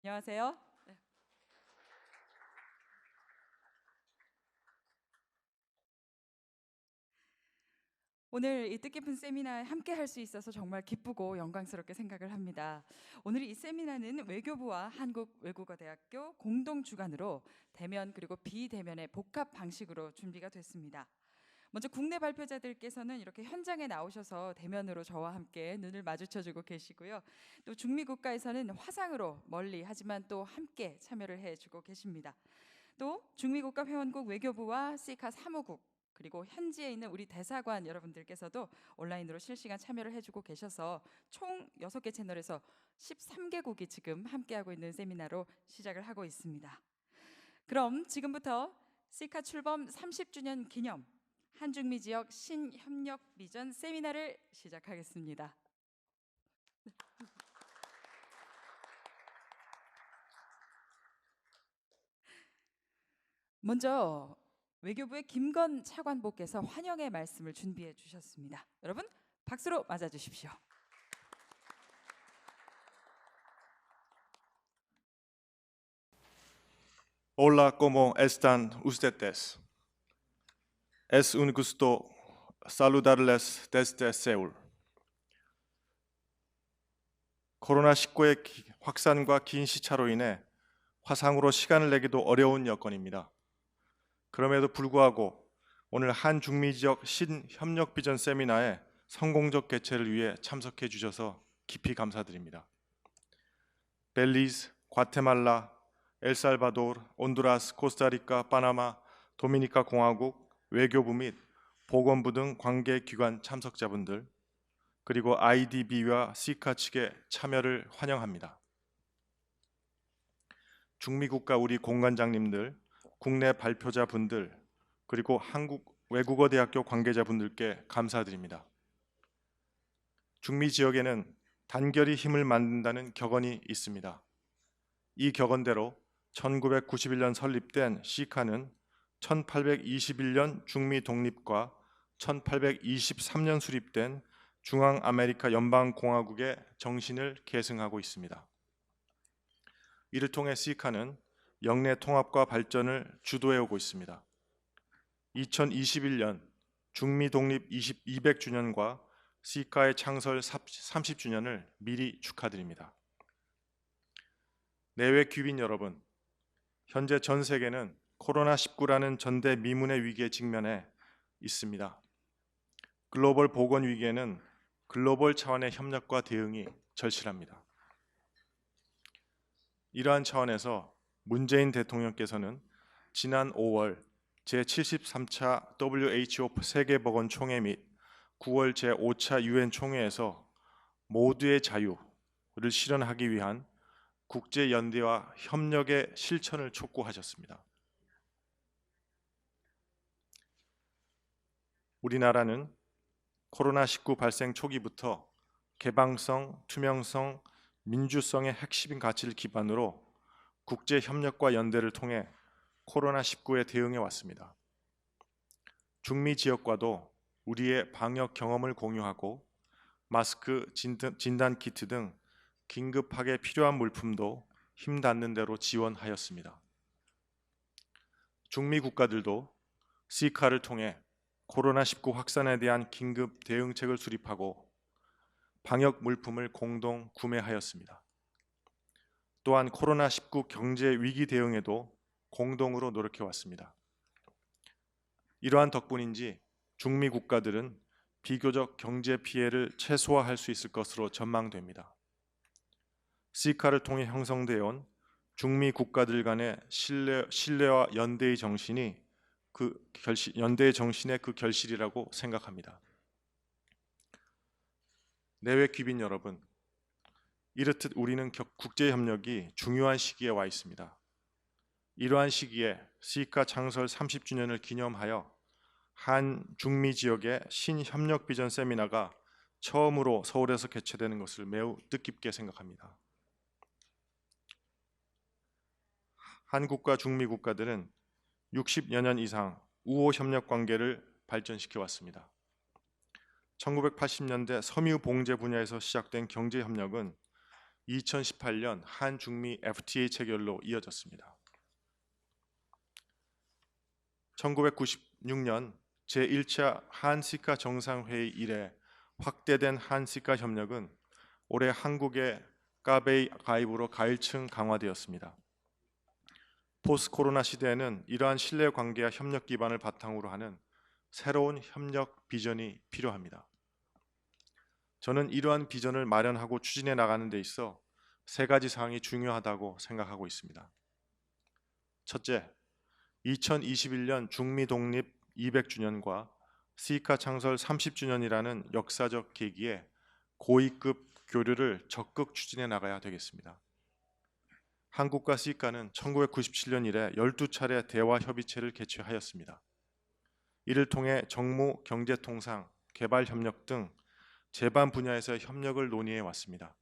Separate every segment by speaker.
Speaker 1: 안녕하세요. 네. 오늘 이 뜻깊은 세미나에 함께 할 수 있어서 정말 기쁘고 영광스럽게 생각을 합니다. 오늘 이 세미나는 외교부와 한국외국어대학교 공동 주관으로 대면 그리고 비대면의 복합 방식으로 준비가 됐습니다. 먼저 국내 발표자들께서는 이렇게 현장에 나오셔서 대면으로 저와 함께 눈을 마주쳐주고 계시고요. 또 중미 국가에서는 화상으로 멀리 하지만 또 함께 참여를 해주고 계십니다. 또 중미 국가 회원국 외교부와 시카 사무국 그리고 현지에 있는 우리 대사관 여러분들께서도 온라인으로 실시간 참여를 해주고 계셔서 총 6개 채널에서 13개국이 지금 함께하고 있는 세미나로 시작을 하고 있습니다. 그럼 지금부터 시카 출범 30주년 기념 한중미 지역 신협력 비전 세미나를 시작하겠습니다. 먼저 외교부의 김건 차관보께서 환영의 말씀을 준비해 주셨습니다. 여러분 박수로 맞아 주십시오.
Speaker 2: Hola, ¿cómo están ustedes? Es un gusto saludarles desde 세울. 코로나19의 확산과 긴 시차로 인해 화상으로 시간을 내기도 어려운 여건입니다. 그럼에도 불구하고 오늘 한중미 지역 신협력 비전 세미나에 성공적 개최를 위해 참석해 주셔서 깊이 감사드립니다. 벨리즈, 과테말라, 엘살바도르, 온두라스, 코스타리카, 파나마, 도미니카 공화국, 외교부 및 보건부 등 관계기관 참석자분들 그리고 IDB와 시카 측의 참여를 환영합니다. 중미국가 우리 공관장님들, 국내 발표자분들 그리고 한국 외국어대학교 관계자분들께 감사드립니다. 중미 지역에는 단결이 힘을 만든다는 격언이 있습니다. 이 격언대로 1991년 설립된 시카는 1821년 중미 독립과 1823년 수립된 중앙아메리카 연방공화국의 정신을 계승하고 있습니다. 이를 통해 시카는 영내 통합과 발전을 주도해오고 있습니다. 2021년 중미 독립 200주년과 시카의 창설 30주년을 미리 축하드립니다. 내외 귀빈 여러분, 현재 전 세계는 코로나19라는 전대미문의 위기에 직면해 있습니다. 글로벌 보건 위기에는 글로벌 차원의 협력과 대응이 절실합니다. 이러한 차원에서 문재인 대통령께서는 지난 5월 제73차 WHO 세계보건총회 및 9월 제5차 UN 총회에서 모두의 자유를 실현하기 위한 국제연대와 협력의 실천을 촉구하셨습니다. 우리나라는 코로나19 발생 초기부터 개방성, 투명성, 민주성의 핵심 가치를 기반으로 국제협력과 연대를 통해 코로나19에 대응해 왔습니다. 중미 지역과도 우리의 방역 경험을 공유하고 마스크, 진단 키트 등 긴급하게 필요한 물품도 힘 닿는 대로 지원하였습니다. 중미 국가들도 시카를 통해 코로나19 확산에 대한 긴급 대응책을 수립하고 방역 물품을 공동 구매하였습니다. 또한 코로나19 경제 위기 대응에도 공동으로 노력해 왔습니다. 이러한 덕분인지 중미 국가들은 비교적 경제 피해를 최소화할 수 있을 것으로 전망됩니다. 시카를 통해 형성되어 온 중미 국가들 간의 신뢰와 연대의 정신이 연대의 정신의 그 결실이라고 생각합니다. 내외 귀빈 여러분, 이렇듯 우리는 국제 협력이 중요한 시기에 와 있습니다. 이러한 시기에 시카 창설 30주년을 기념하여 한 중미 지역의 신협력 비전 세미나가 처음으로 서울에서 개최되는 것을 매우 뜻깊게 생각합니다. 한국과 중미 국가들은 60여 년 이상 우호 협력 관계를 발전시켜 왔습니다. 1980년대 섬유 봉제 분야에서 시작된 경제 협력은 2018년 한중미 FTA 체결로 이어졌습니다. 1996년 제1차 한시카 정상회의 이래 확대된 한시카 협력은 올해 한국의 까베이 가입으로 가일층 강화되었습니다. 포스트 코로나 시대에는 이러한 신뢰 관계와 협력 기반을 바탕으로 하는 새로운 협력 비전이 필요합니다. 저는 이러한 비전을 마련하고 추진해 나가는 데 있어 세 가지 사항이 중요하다고 생각하고 있습니다. 첫째, 2021년 중미 독립 200주년과 시카 창설 30주년이라는 역사적 계기에 고위급 교류를 적극 추진해 나가야 되겠습니다. 한국과 시카는 1997년 이래 12차례 대화 협의체를 개최하였습니다. 이를 통해 정무, 경제통상, 개발협력 등 제반 분야에서 협력을 논의해 왔습니다.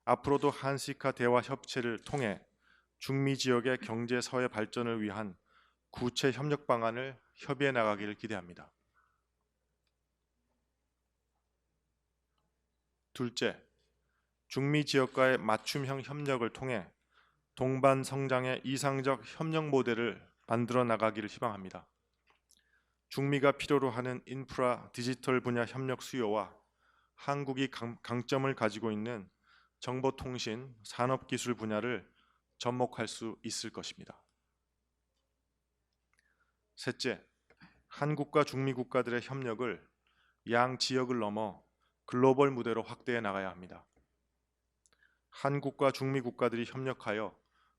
Speaker 2: 앞으로도 한시카 대화 협체를 통해 중미 지역의 경제 사회 발전을 위한 구체 협력 방안을 협의해 나가기를 기대합니다. 둘째, 중미 지역과의 맞춤형 협력을 통해 동반 성장의 이상적 협력 모델을 만들어 나가기를 희망합니다. 중미가 필요로 하는 인프라, 디지털 분야 협력 수요와 한국이 강점을 가지고 있는 정보통신, 산업기술 분야를 접목할 수 있을 것입니다. 셋째, 한국과 중미 국가들의 협력을 양 지역을 넘어 글로벌 무대로 확대해 나가야 합니다. 한국과 중미 국가들이 협력하여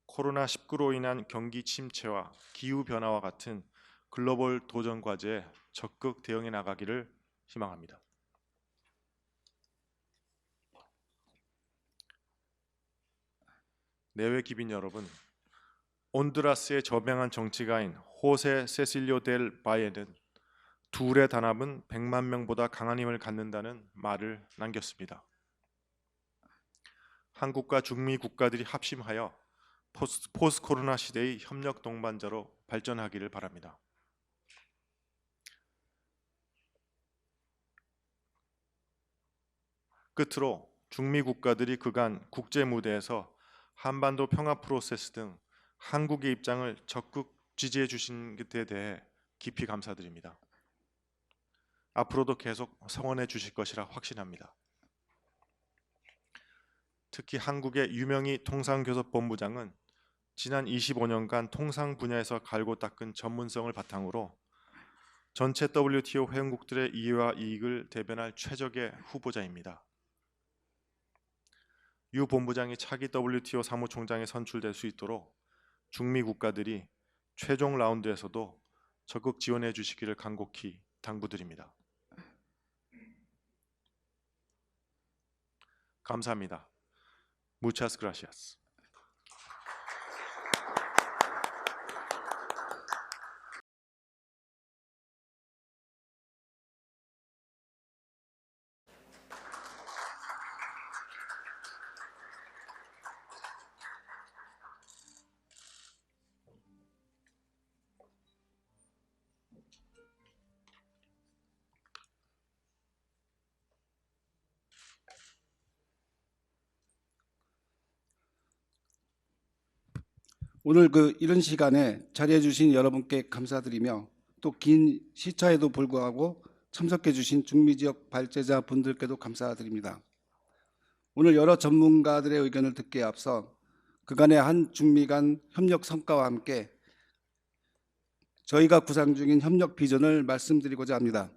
Speaker 2: 코로나19로 인한 경기 침체와 기후 변화와 같은 글로벌 도전 과제에 적극 대응해 나가기를 희망합니다. 내외 기빈 여러분, 온두라스의 저명한 정치가인 호세 세실리오 델 바에는 둘의 단합은 100만 명보다 강한 힘을 갖는다는 말을 남겼습니다. 한국과 중미 국가들이 합심하여 포스트 코로나 시대의 협력 동반자로 발전하기를 바랍니다. 끝으로 중미 국가들이 그간 국제 무대에서 한반도 평화 프로세스 등 한국의 입장을 적극 지지해 주신 것에 대해 깊이 감사드립니다. 앞으로도 계속 성원해 주실 것이라 확신합니다. 특히 한국의 유명희 통상교섭본부장은 지난 25년간 통상 분야에서 갈고 닦은 전문성을 바탕으로 전체 WTO 회원국들의 이해와 이익을 대변할 최적의 후보자입니다. 유 본부장이 차기 WTO 사무총장에 선출될 수 있도록 중미 국가들이 최종 라운드에서도 적극 지원해 주시기를 간곡히 당부드립니다. 감사합니다. Muchas gracias.
Speaker 3: 오늘 이런 시간에 자리해 주신 여러분께 감사드리며 또 긴 시차에도 불구하고 참석해 주신 중미 지역 발제자 분들께도 감사드립니다. 오늘 여러 전문가들의 의견을 듣기에 앞서 그간의 한 중미 간 협력 성과와 함께 저희가 구상 중인 협력 비전을 말씀드리고자 합니다.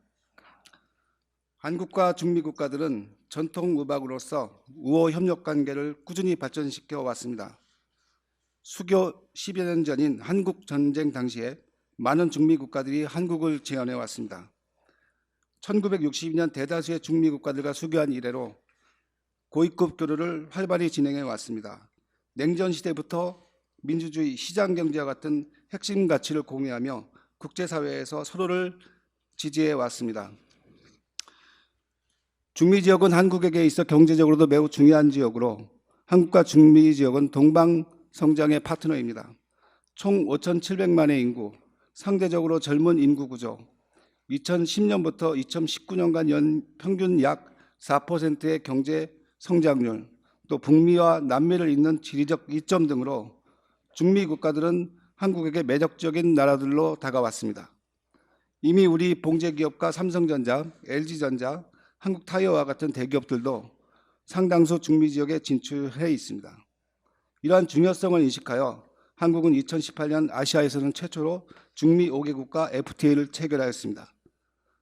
Speaker 3: 한국과 중미 국가들은 전통 우박으로서 우호 협력 관계를 꾸준히 발전시켜 왔습니다. 수교 10여 년 전인 한국 전쟁 당시에 많은 중미 국가들이 한국을 지원해 왔습니다. 1962년 대다수의 중미 국가들과 수교한 이래로 고위급 교류를 활발히 진행해 왔습니다. 냉전 시대부터 민주주의, 시장 경제와 같은 핵심 가치를 공유하며 국제사회에서 서로를 지지해 왔습니다. 중미 지역은 한국에게 있어 경제적으로도 매우 중요한 지역으로 한국과 중미 지역은 동방 성장의 파트너입니다. 총 5,700만의 인구, 상대적으로 젊은 인구 구조, 2010년부터 2019년간 연 평균 약 4%의 경제 성장률, 또 북미와 남미를 잇는 지리적 이점 등으로 중미 국가들은 한국에게 매력적인 나라들로 다가왔습니다. 이미 우리 봉제 기업과 삼성전자, LG전자, 한국타이어와 같은 대기업들도 상당수 중미 지역에 진출해 있습니다. 이러한 중요성을 인식하여 한국은 2018년 아시아에서는 최초로 중미 5개국과 FTA를 체결하였습니다.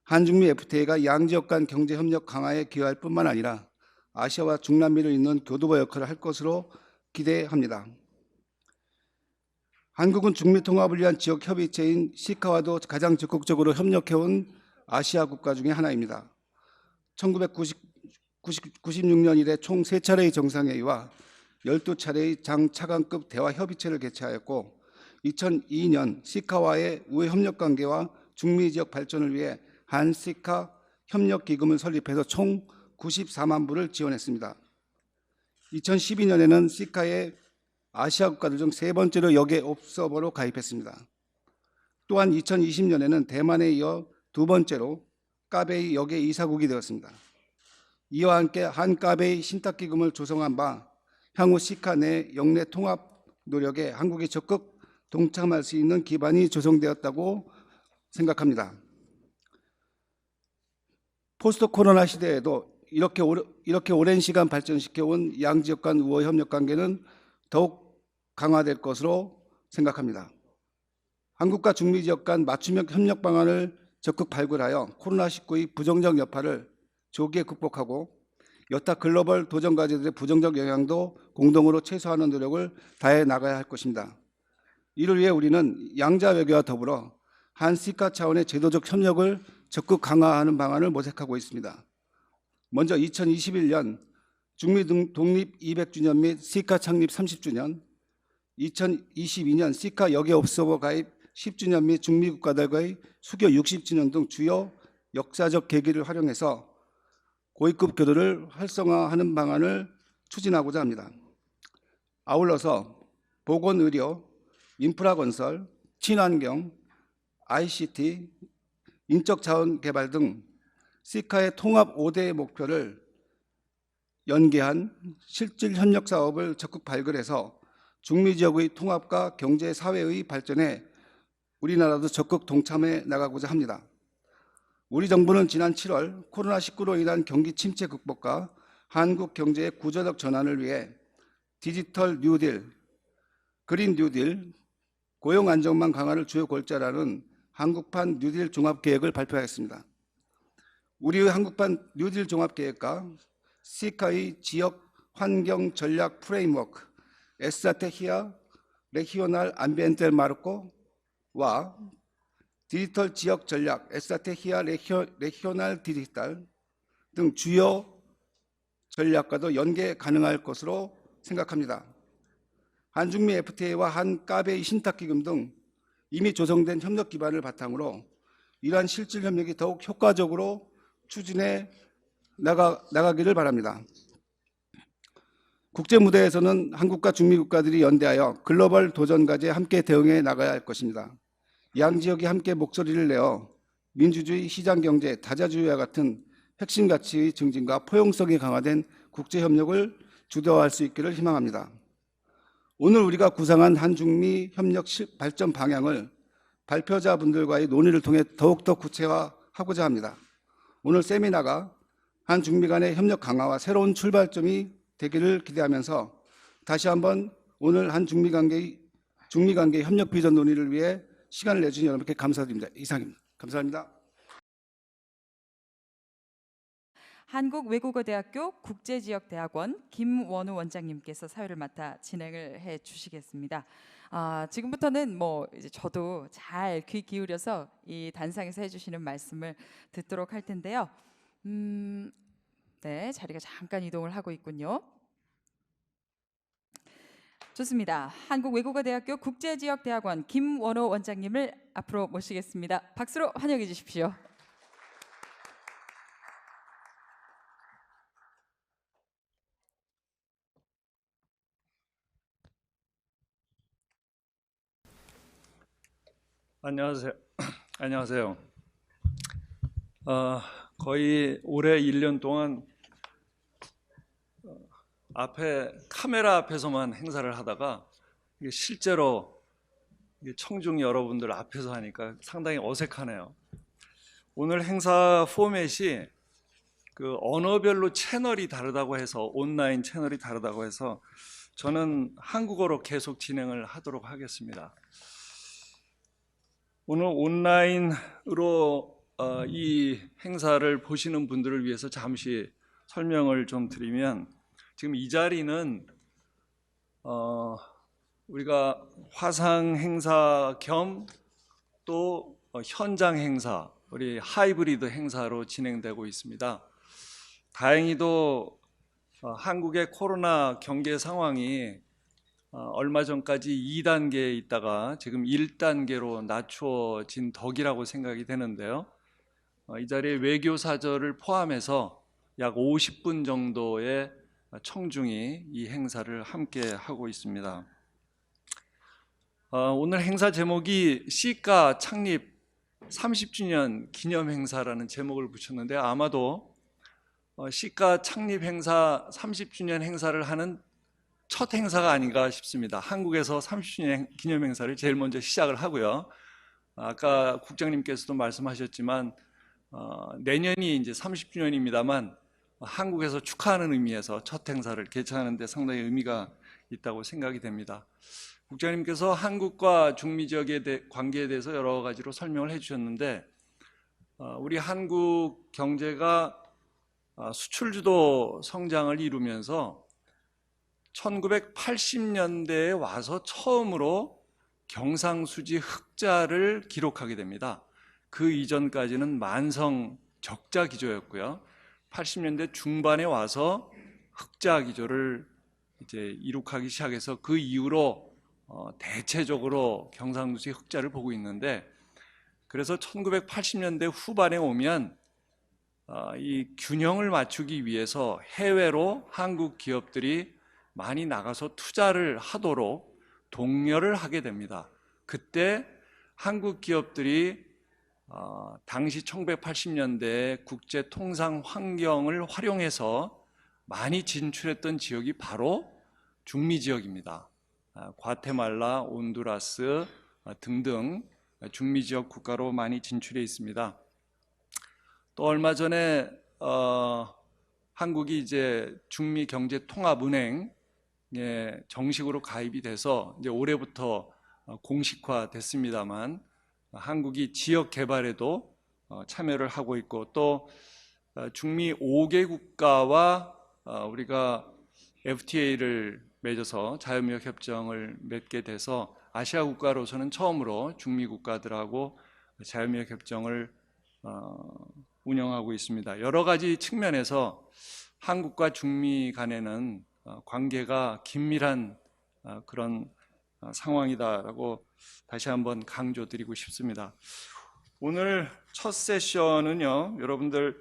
Speaker 3: 한중미 FTA가 양지역 간 경제협력 강화에 기여할 뿐만 아니라 아시아와 중남미를 잇는 교두보 역할을 할 것으로 기대합니다. 한국은 중미 통합을 위한 지역 협의체인 시카와도 가장 적극적으로 협력해온 아시아 국가 중에 하나입니다. 1996년 이래 총 3차례의 정상회의와 12차례의 장차관급 대화 협의체를 개최하였고 2002년 시카와의 우회 협력 관계와 중미 지역 발전을 위해 한시카 협력기금을 설립해서 총 94만 불을 지원했습니다. 2012년에는 시카의 아시아 국가들 중 세 번째로 역의 옵서버로 가입했습니다. 또한 2020년에는 대만에 이어 두 번째로 까베이 역의 이사국이 되었습니다. 이와 함께 한까베이 신탁기금을 조성한 바 향후 시카 내 영내 통합 노력에 한국이 적극 동참할 수 있는 기반이 조성되었다고 생각합니다. 포스트 코로나 시대에도 이렇게 오랜 시간 발전시켜온 양지역 간 우호 협력 관계는 더욱 강화될 것으로 생각합니다. 한국과 중미 지역 간 맞춤형 협력 방안을 적극 발굴하여 코로나19의 부정적 여파를 조기에 극복하고 여타 글로벌 도전 과제들의 부정적 영향도 공동으로 최소화하는 노력을 다해 나가야 할 것입니다. 이를 위해 우리는 양자 외교와 더불어 한시카 차원의 제도적 협력을 적극 강화하는 방안을 모색하고 있습니다. 먼저 2021년 중미 독립 200주년 및 시카 창립 30주년, 2022년 시카 역의 옵서버 가입 10주년 및 중미 국가들과의 수교 60주년 등 주요 역사적 계기를 활용해서 고위급 교류를 활성화하는 방안을 추진하고자 합니다. 아울러서 보건의료, 인프라건설, 친환경, ICT, 인적자원 개발 등 시카의 통합 5대의 목표를 연계한 실질 협력 사업을 적극 발굴해서 중미 지역의 통합과 경제 사회의 발전에 우리나라도 적극 동참해 나가고자 합니다. 우리 정부는 지난 7월 코로나19로 인한 경기 침체 극복과 한국 경제의 구조적 전환을 위해 디지털 뉴딜, 그린 뉴딜, 고용 안정망 강화를 주요 골자라는 한국판 뉴딜 종합계획을 발표하였습니다. 우리의 한국판 뉴딜 종합계획과 시카의 지역 환경 전략 프레임워크 에스트라테히아 레히오날 암비엔텔 마르코와 디지털 지역 전략 에스트라테히아 레히오날 디지털 등 주요 전략과도 연계 가능할 것으로 생각합니다. 한중미 FTA와 한까베이 신탁기금 등 이미 조성된 협력 기반을 바탕으로 이러한 실질 협력이 더욱 효과적으로 추진해 나가기를 바랍니다. 국제 무대에서는 한국과 중미 국가들이 연대하여 글로벌 도전 과제에 함께 대응해 나가야 할 것입니다. 양 지역이 함께 목소리를 내어 민주주의, 시장경제, 다자주의와 같은 핵심 가치의 증진과 포용성이 강화된 국제 협력을 주도할 수 있기를 희망합니다. 오늘 우리가 구상한 한중미 협력 발전 방향을 발표자분들과의 논의를 통해 더욱더 구체화하고자 합니다. 오늘 세미나가 한중미 간의 협력 강화와 새로운 출발점이 되기를 기대하면서 다시 한번 오늘 한중미 관계 협력 비전 논의를 위해 시간을 내주신 여러분께 감사드립니다. 이상입니다. 감사합니다.
Speaker 1: 한국외국어대학교 국제지역대학원 김원우 원장님께서 사회를 맡아 진행을 해 주시겠습니다. 지금부터는 이제 저도 잘 귀 기울여서 이 단상에서 해주시는 말씀을 듣도록 할 텐데요. 네, 자리가 잠깐 이동을 하고 있군요. 좋습니다. 한국외국어대학교 국제지역대학원 김원호 원장님을 앞으로 모시겠습니다. 박수로 환영해 주십시오.
Speaker 4: 안녕하세요. 안녕하세요. 거의 올해 1년 동안 앞에 카메라 앞에서만 행사를 하다가 이게 실제로 청중 여러분들 앞에서 하니까 상당히 어색하네요. 오늘 행사 포맷이 그 언어별로 채널이 다르다고 해서, 온라인 채널이 다르다고 해서 저는 한국어로 계속 진행을 하도록 하겠습니다. 오늘 온라인으로 이 행사를 보시는 분들을 위해서 잠시 설명을 좀 드리면, 지금 이 자리는 우리가 화상 행사 겸 또 현장 행사, 우리 하이브리드 행사로 진행되고 있습니다. 다행히도 한국의 코로나 경계 상황이 얼마 전까지 2단계에 있다가 지금 1단계로 낮추어진 덕이라고 생각이 되는데요. 이 자리에 외교사절을 포함해서 약 50분 정도의 청중이 이 행사를 함께 하고 있습니다. 오늘 행사 제목이 시카 창립 30주년 기념 행사라는 제목을 붙였는데, 아마도 시카 창립 행사 30주년 행사를 하는 첫 행사가 아닌가 싶습니다. 한국에서 30주년 기념 행사를 제일 먼저 시작을 하고요. 아까 국장님께서도 말씀하셨지만 내년이 이제 30주년입니다만 한국에서 축하하는 의미에서 첫 행사를 개최하는 데 상당히 의미가 있다고 생각이 됩니다. 국장님께서 한국과 중미 지역의 관계에 대해서 여러 가지로 설명을 해주셨는데, 우리 한국 경제가 수출주도 성장을 이루면서 1980년대에 와서 처음으로 경상수지 흑자를 기록하게 됩니다. 그 이전까지는 만성 적자 기조였고요. 80년대 중반에 와서 흑자 기조를 이제 이룩하기 시작해서 그 이후로 대체적으로 경상수지 흑자를 보고 있는데, 그래서 1980년대 후반에 오면 이 균형을 맞추기 위해서 해외로 한국 기업들이 많이 나가서 투자를 하도록 독려를 하게 됩니다. 그때 한국 기업들이 당시 1980년대 국제 통상 환경을 활용해서 많이 진출했던 지역이 바로 중미 지역입니다. 과테말라, 온두라스 등등 중미 지역 국가로 많이 진출해 있습니다. 또 얼마 전에 한국이 이제 중미 경제 통합은행에 정식으로 가입이 돼서 이제 올해부터 공식화 됐습니다만, 한국이 지역 개발에도 참여를 하고 있고, 또 중미 5개 국가와 우리가 FTA를 맺어서 자유무역 협정을 맺게 돼서 아시아 국가로서는 처음으로 중미 국가들하고 자유무역 협정을 운영하고 있습니다. 여러 가지 측면에서 한국과 중미 간에는 관계가 긴밀한 그런 상황이다라고 다시 한번 강조드리고 싶습니다. 오늘 첫 세션은요, 여러분들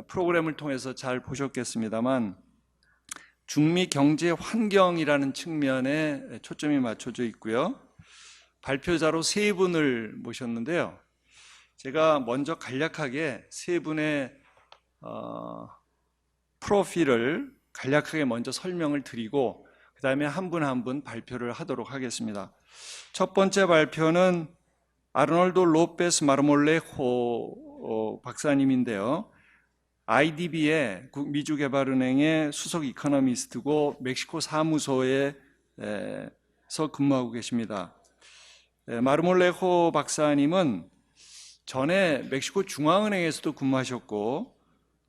Speaker 4: 프로그램을 통해서 잘 보셨겠습니다만 중미 경제 환경이라는 측면에 초점이 맞춰져 있고요. 발표자로 세 분을 모셨는데요. 제가 먼저 간략하게 세 분의 프로필을 간략하게 먼저 설명을 드리고 그 다음에 한 분 한 분 발표를 하도록 하겠습니다. 첫 번째 발표는 아르놀도 로페스 마르몰레호 박사님인데요. IDB의 미주개발은행의 수석 이코노미스트고 멕시코 사무소에서 근무하고 계십니다. 마르몰레호 박사님은 전에 멕시코 중앙은행에서도 근무하셨고,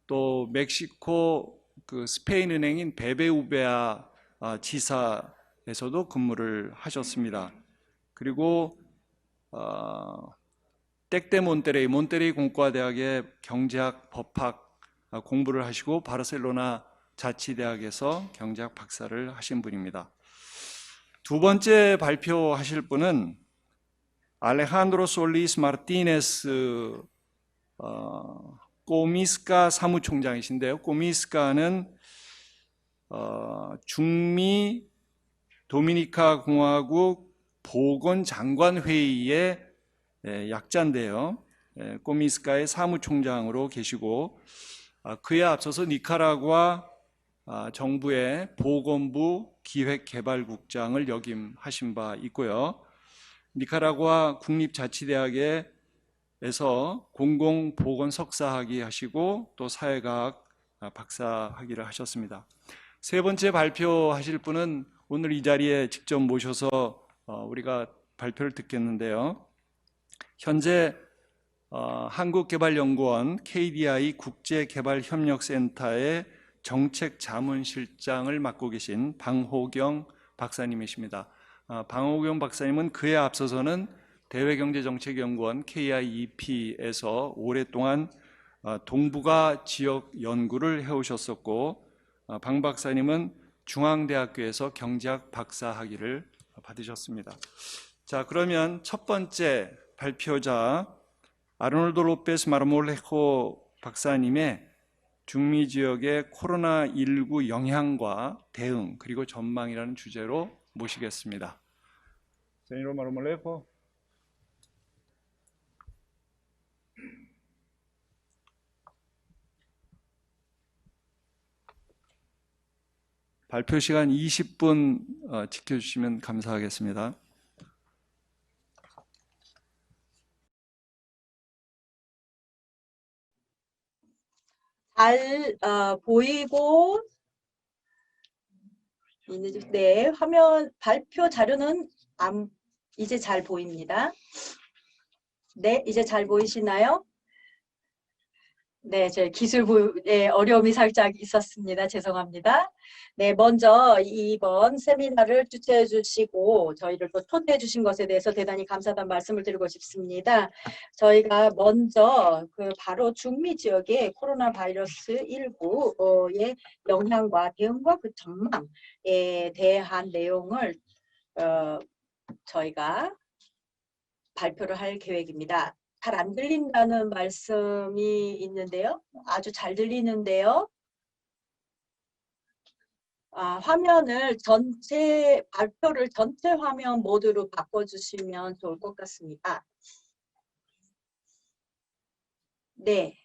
Speaker 4: 또 멕시코 그 스페인 은행인 베베우베아 지사에서도 근무를 하셨습니다. 그리고 텍데 몬테레이 공과대학의 경제학 법학 공부를 하시고 바르셀로나 자치대학에서 경제학 박사를 하신 분입니다. 두 번째 발표하실 분은 알레한드로 솔리스 마르티네스 꼬미스카 사무총장이신데요. 꼬미스카는 중미 도미니카 공화국 보건장관회의의 약자인데요. 꼬미스카의 사무총장으로 계시고, 그에 앞서서 니카라구아 정부의 보건부 기획개발국장을 역임하신 바 있고요. 니카라구아 국립자치대학에서 공공보건 석사학위 하시고 또 사회과학 박사학위를 하셨습니다. 세 번째 발표하실 분은 오늘 이 자리에 직접 모셔서 우리가 발표를 듣겠는데요. 현재 한국개발연구원 KDI 국제개발협력센터의 정책자문실장을 맡고 계신 방호경 박사님이십니다. 방호경 박사님은 그에 앞서서는 대외경제정책연구원 KIEP에서 오랫동안 동북아 지역 연구를 해오셨었고, 방 박사님은 중앙대학교에서 경제학 박사학위를 받으셨습니다. 자, 그러면 첫 번째 발표자 아르놀도 로페스 마르몰레호 박사님의 중미 지역의 코로나19 영향과 대응 그리고 전망이라는 주제로 모시겠습니다. Señor Marmolejo. 발표 시간 20분 지켜주시면 감사하겠습니다.
Speaker 5: 잘 보이고 있는지, 네, 화면 발표 자료는 이제 잘 보입니다. 네, 이제 잘 보이시나요? 네, 제 기술부에 어려움이 살짝 있었습니다. 죄송합니다. 네, 먼저 이번 세미나를 주최해 주시고 저희를 또 초대해 주신 것에 대해서 대단히 감사하다는 말씀을 드리고 싶습니다. 저희가 먼저 바로 중미 지역의 코로나 바이러스 19의 영향과 대응과 그 전망에 대한 내용을 저희가 발표를 할 계획입니다. 잘 안 들린다는 말씀이 있는데요. 아주 잘 들리는데요. 화면을 발표를 전체 화면 모드로 바꿔주시면 좋을 것 같습니다. 네.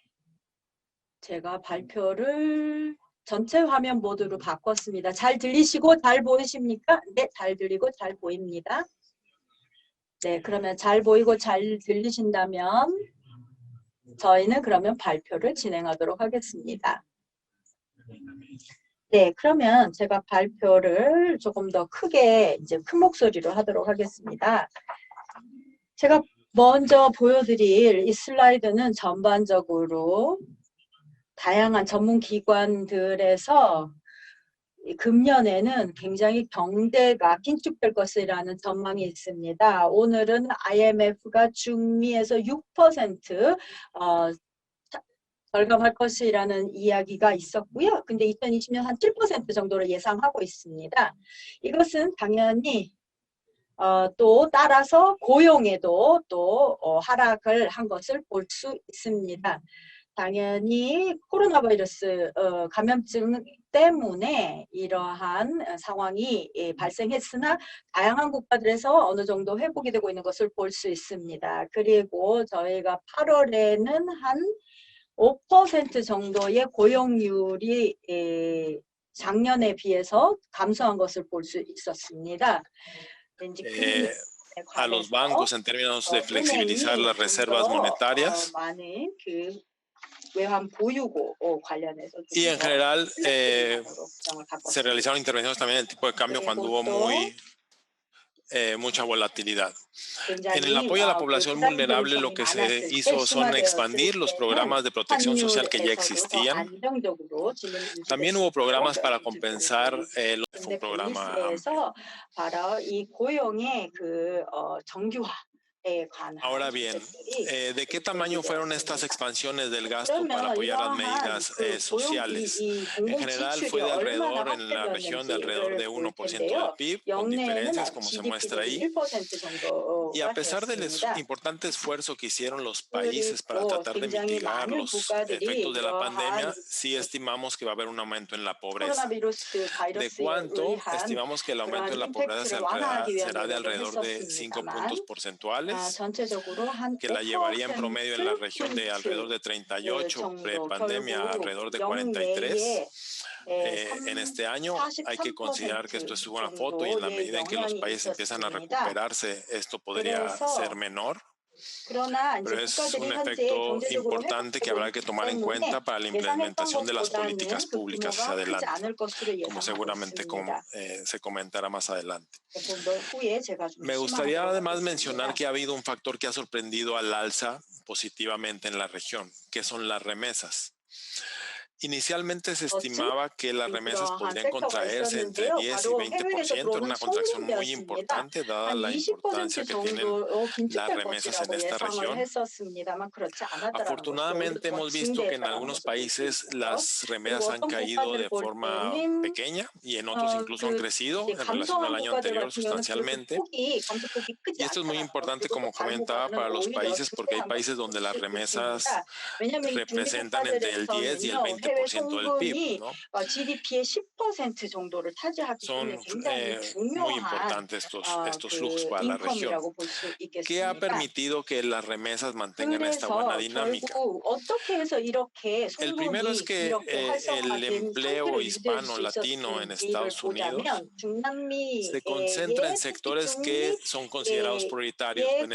Speaker 5: 제가 발표를 전체 화면 모드로 바꿨습니다. 잘 들리시고 잘 보이십니까? 네, 잘 들리고 잘 보입니다. 네, 그러면 잘 보이고 잘 들리신다면 저희는 그러면 발표를 진행하도록 하겠습니다. 네, 그러면 제가 발표를 조금 더 크게 이제 큰 목소리로 하도록 하겠습니다. 제가 먼저 보여드릴 이 슬라이드는 전반적으로 다양한 전문 기관들에서 금년에는 굉장히 경제가 긴축될 것이라는 전망이 있습니다. 오늘은 IMF가 중미에서 6% 절감할 것이라는 이야기가 있었고요. 근데 2020년 한 7% 정도를 예상하고 있습니다. 이것은 당연히 또 따라서 고용에도 또 하락을 한 것을 볼 수 있습니다. 당연히 코로나 바이러스 감염증 때문에 이러한 상황이 발생했으나 다양한 국가들에서 어느 정도 회복이 되고 있는 것을 볼 수 있습니다. 그리고 저희가 8월에는 한 5% 정도의 고용률이 작년에 비해서 감소한 것을 볼 수 있었습니다.
Speaker 6: A los bancos en términos de flexibilizar las reservas monetarias y en general se realizaron intervenciones también en el tipo de cambio cuando hubo mucha volatilidad. En el apoyo a la población vulnerable lo que se hizo son expandir los programas de protección social que ya existían. También hubo programas para compensar fue un programa amplio. Ahora bien, ¿de qué tamaño fueron estas expansiones del gasto para apoyar las medidas sociales? En general fue de alrededor, en la región de alrededor de 1% del PIB, con diferencias como se muestra ahí. Y a pesar del importante esfuerzo que hicieron los países para tratar de mitigar los efectos de la pandemia, sí estimamos que va a haber un aumento en la pobreza. ¿De cuánto? Estimamos que el aumento en la pobreza será de alrededor de 5 puntos porcentuales, que la llevaría en promedio en la región de alrededor de 38, prepandemia alrededor de 43. en este año. Hay que considerar que esto es una foto y en la medida en que los países empiezan a recuperarse, esto podría ser menor. Pero es un efecto importante que habrá que tomar en cuenta para la implementación de las políticas públicas hacia adelante, como seguramente se comentará más adelante. Me gustaría además mencionar que ha habido un factor que ha sorprendido al alza positivamente en la región, que son las remesas. Inicialmente se estimaba que las remesas podrían contraerse entre 10 y 20%, era una contracción muy importante dada la importancia que tienen las remesas en esta región. Afortunadamente hemos visto que en algunos países las remesas han caído de forma pequeña y en otros incluso han crecido en relación al año anterior sustancialmente. Y esto es muy importante, como comentaba, para los países, porque hay países donde las remesas representan entre el 10 y el 20% del PIB, ¿no? Son muy importantes estos flujos para la región. ¿Qué ha permitido que las remesas mantengan esta buena dinámica? El primero es que el empleo hispano latino en Estados Unidos se concentra en sectores que son considerados prioritarios en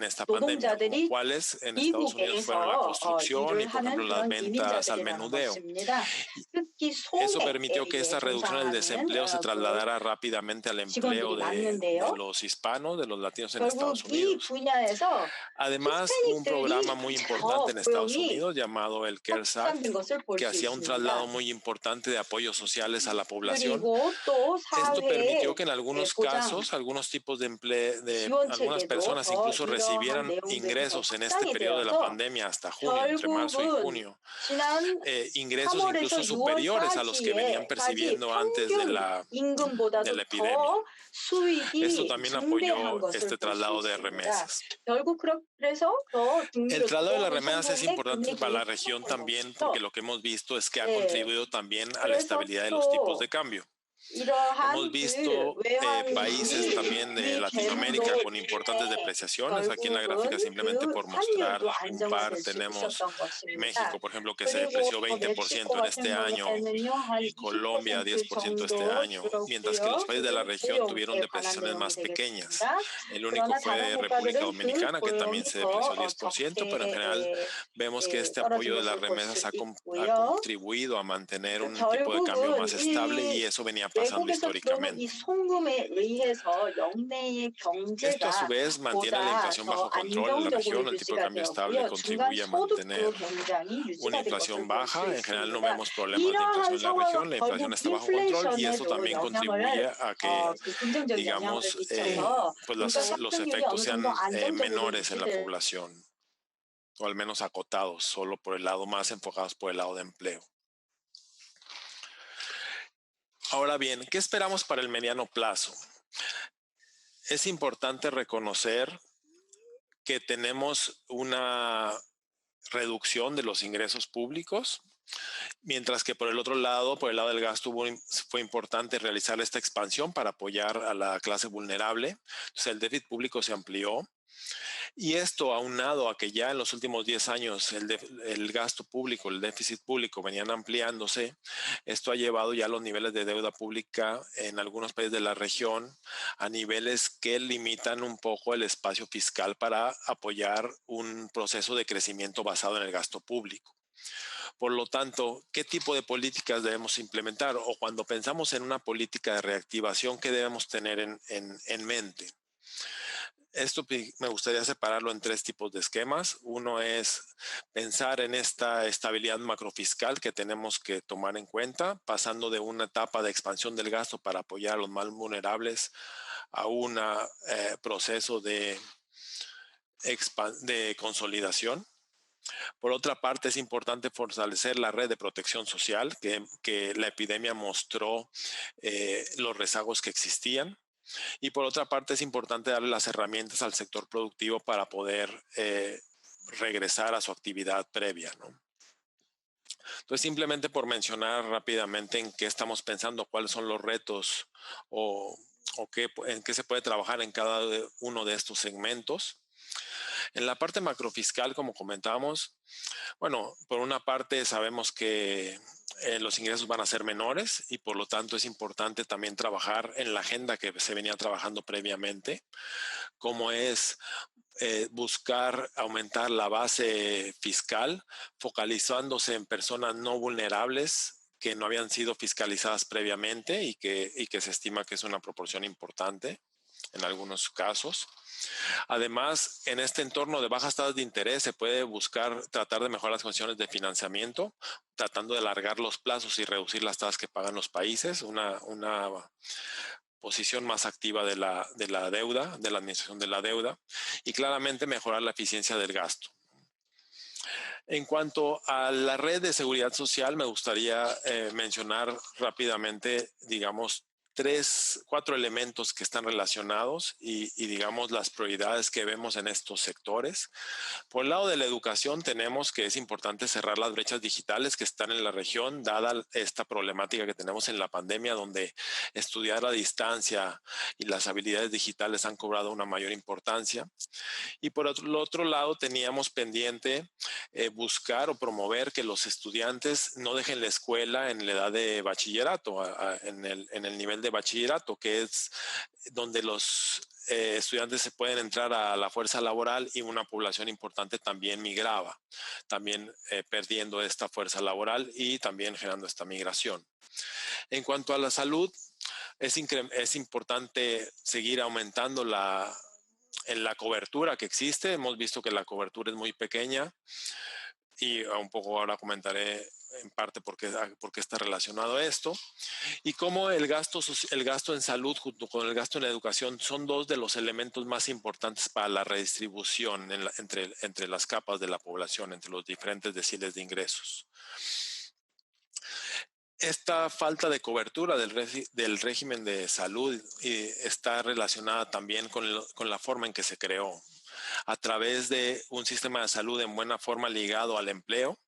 Speaker 6: esta pandemia, como cuáles en Estados Unidos fueron la construcción y, por ejemplo, las ventas al menudeo. Eso permitió que esta reducción del desempleo se trasladara rápidamente al empleo de los hispanos, de los latinos en Estados Unidos. Además, hubo un programa muy importante en Estados Unidos llamado el CARES Act, que hacía un traslado muy importante de apoyos sociales a la población. Esto permitió que en algunos casos, algunos tipos de empleo, algunas personas incluso recibieran ingresos en este periodo de la pandemia hasta junio, entre marzo y junio, ingresos incluso superiores a los que venían percibiendo antes de la epidemia. Esto también apoyó este traslado de remesas. El traslado de las remesas es importante para la región también, porque lo que hemos visto es que ha contribuido también a la estabilidad de los tipos de cambio. Hemos visto países también de Latinoamérica con importantes depreciaciones. Aquí en la gráfica, simplemente por mostrar un par, tenemos México, por ejemplo, que se depreció 20% en este año, y Colombia 10% este año, mientras que los países de la región tuvieron depreciaciones más pequeñas. El único fue República Dominicana, que también se depreció 10%, pero en general vemos que este apoyo de las remesas ha contribuido a mantener un tipo de cambio más estable, y eso venía pasando históricamente. Esto a su vez mantiene la inflación bajo control en la región. El tipo de cambio estable contribuye a mantener una inflación baja. En general no vemos problemas de inflación en la región, la inflación está bajo control, y eso también contribuye a que, digamos, pues los efectos sean menores en la población, o al menos acotados, solo por el lado, más enfocados por el lado de empleo. Ahora bien, ¿qué esperamos para el mediano plazo? Es importante reconocer que tenemos una reducción de los ingresos públicos, mientras que por el otro lado, por el lado del gasto, fue importante realizar esta expansión para apoyar a la clase vulnerable. Entonces, el déficit público se amplió. Y esto, aunado a que ya en los últimos 10 años el gasto público, el déficit público venían ampliándose, esto ha llevado ya los niveles de deuda pública en algunos países de la región a niveles que limitan un poco el espacio fiscal para apoyar un proceso de crecimiento basado en el gasto público. Por lo tanto, ¿qué tipo de políticas debemos implementar? O cuando pensamos en una política de reactivación, ¿qué debemos tener en mente? Esto me gustaría separarlo en 3 tipos de esquemas. Uno es pensar en esta estabilidad macrofiscal que tenemos que tomar en cuenta, pasando de una etapa de expansión del gasto para apoyar a los más vulnerables a un proceso de consolidación. Por otra parte, es importante fortalecer la red de protección social, que la epidemia mostró los rezagos que existían. Y por otra parte, es importante darle las herramientas al sector productivo para poder regresar a su actividad previa, ¿no? Entonces, simplemente por mencionar rápidamente en qué estamos pensando, cuáles son los retos o en qué se puede trabajar en cada uno de estos segmentos. En la parte macrofiscal, como comentábamos, bueno, por una parte sabemos que los ingresos van a ser menores y por lo tanto es importante también trabajar en la agenda que se venía trabajando previamente, como es buscar aumentar la base fiscal, focalizándose en personas no vulnerables que no habían sido fiscalizadas previamente y que se estima que es una proporción importante en algunos casos. Además, en este entorno de bajas tasas de interés se puede buscar tratar de mejorar las condiciones de financiamiento, tratando de alargar los plazos y reducir las tasas que pagan los países, una posición más activa de la deuda, de la administración de la deuda, y claramente mejorar la eficiencia del gasto. En cuanto a la red de seguridad social, me gustaría mencionar rápidamente, digamos, 4 elementos que están relacionados y digamos las prioridades que vemos en estos sectores. Por el lado de la educación tenemos que es importante cerrar las brechas digitales que están en la región, dada esta problemática que tenemos en la pandemia, donde estudiar a distancia y las habilidades digitales han cobrado una mayor importancia. Y por el otro lado teníamos pendiente buscar o promover que los estudiantes no dejen la escuela en la edad de bachillerato, en el nivel de bachillerato, que es donde los estudiantes se pueden entrar a la fuerza laboral y una población importante también migraba, también perdiendo esta fuerza laboral y también generando esta migración. En cuanto a la salud, es importante seguir aumentando en la cobertura que existe. Hemos visto que la cobertura es muy pequeña y un poco ahora comentaré en parte por qué está relacionado a esto, y cómo el gasto en salud junto con el gasto en educación son 2 de los elementos más importantes para la redistribución entre las capas de la población, entre los diferentes deciles de ingresos. Esta falta de cobertura del régimen de salud está relacionada también con la forma en que se creó, a través de un sistema de salud en buena forma ligado al empleo.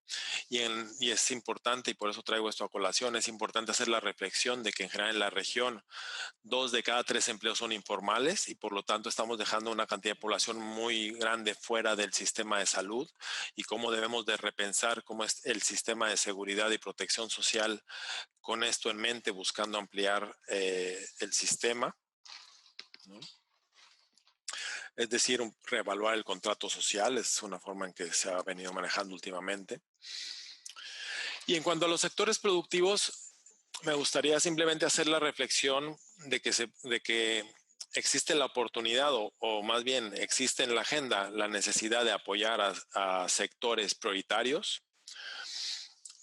Speaker 6: Y es importante, y por eso traigo esto a colación, es importante hacer la reflexión de que en general en la región 2 de cada 3 empleos son informales y por lo tanto estamos dejando una cantidad de población muy grande fuera del sistema de salud y cómo debemos de repensar cómo es el sistema de seguridad y protección social con esto en mente, buscando ampliar el sistema, ¿no? Es decir, reevaluar el contrato social, es una forma en que se ha venido manejando últimamente. Y en cuanto a los sectores productivos, me gustaría simplemente hacer la reflexión de que existe la oportunidad o más bien existe en la agenda la necesidad de apoyar a sectores prioritarios,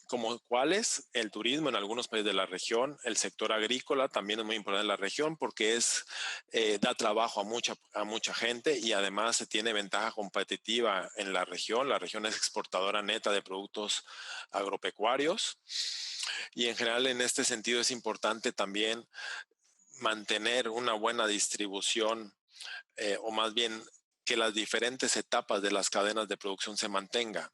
Speaker 6: como cuáles: el turismo en algunos países de la región, el sector agrícola también es muy importante en la región porque da trabajo a mucha gente y además se tiene ventaja competitiva en la región. La región es exportadora neta de productos agropecuarios y en general en este sentido es importante también mantener una buena distribución o más bien que las diferentes etapas de las cadenas de producción se mantengan,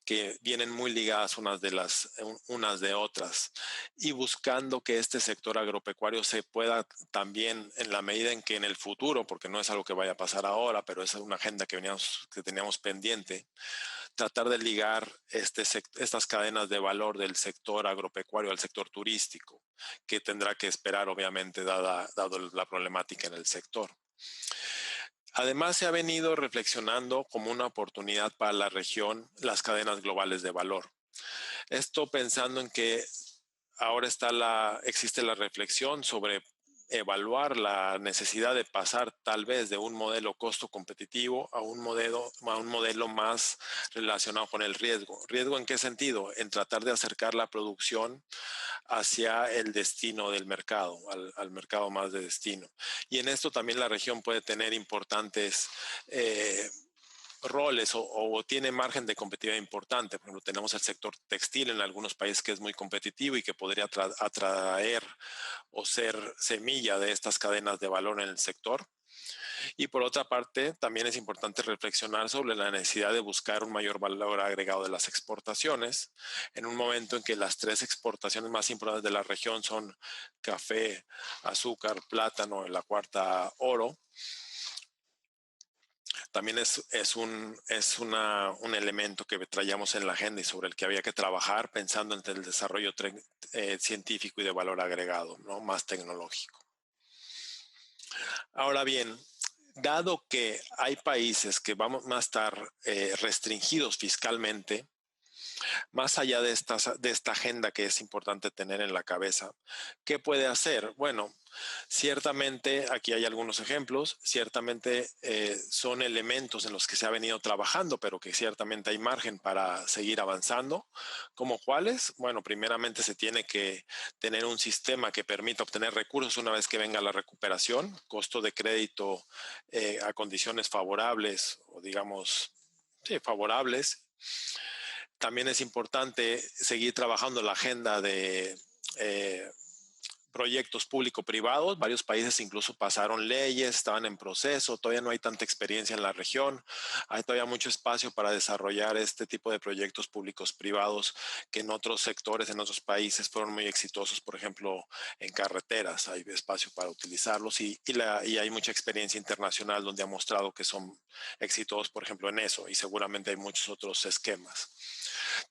Speaker 6: que vienen muy ligadas unas de otras, y buscando que este sector agropecuario se pueda también, en la medida en que en el futuro, porque no es algo que vaya a pasar ahora, pero es una agenda que teníamos pendiente, tratar de ligar estas cadenas de valor del sector agropecuario al sector turístico, que tendrá que esperar obviamente dado la problemática en el sector. Además, se ha venido reflexionando como una oportunidad para la región las cadenas globales de valor. Esto pensando en que ahora existe la reflexión sobre evaluar la necesidad de pasar tal vez de un modelo costo competitivo a un modelo más relacionado con el riesgo. ¿Riesgo en qué sentido? En tratar de acercar la producción hacia el destino del mercado, al mercado más de destino. Y en esto también la región puede tener importantes roles o tiene margen de competitividad importante. Por ejemplo, tenemos el sector textil en algunos países que es muy competitivo y que podría atraer o ser semilla de estas cadenas de valor en el sector. Y por otra parte, también es importante reflexionar sobre la necesidad de buscar un mayor valor agregado de las exportaciones en un momento en que las 3 exportaciones más importantes de la región son café, azúcar, plátano y la cuarta oro. también es un elemento que traíamos en la agenda y sobre el que había que trabajar pensando en el desarrollo científico y de valor agregado, ¿no? Más tecnológico. Ahora bien, dado que hay países que van a estar restringidos fiscalmente, más allá de esta agenda que es importante tener en la cabeza, ¿qué puede hacer? Bueno, ciertamente, aquí hay algunos ejemplos, ciertamente son elementos en los que se ha venido trabajando, pero que ciertamente hay margen para seguir avanzando. ¿Como cuáles? Bueno, primeramente se tiene que tener un sistema que permita obtener recursos una vez que venga la recuperación, costo de crédito a condiciones favorables o digamos, sí, favorables. También es importante seguir trabajando la agenda de proyectos público-privados. Varios países incluso pasaron leyes, estaban en proceso, todavía no hay tanta experiencia en la región. Hay todavía mucho espacio para desarrollar este tipo de proyectos públicos-privados que en otros sectores, en otros países fueron muy exitosos, por ejemplo, en carreteras. Hay espacio para utilizarlos y hay mucha experiencia internacional donde ha mostrado que son exitosos, por ejemplo, en eso, y seguramente hay muchos otros esquemas.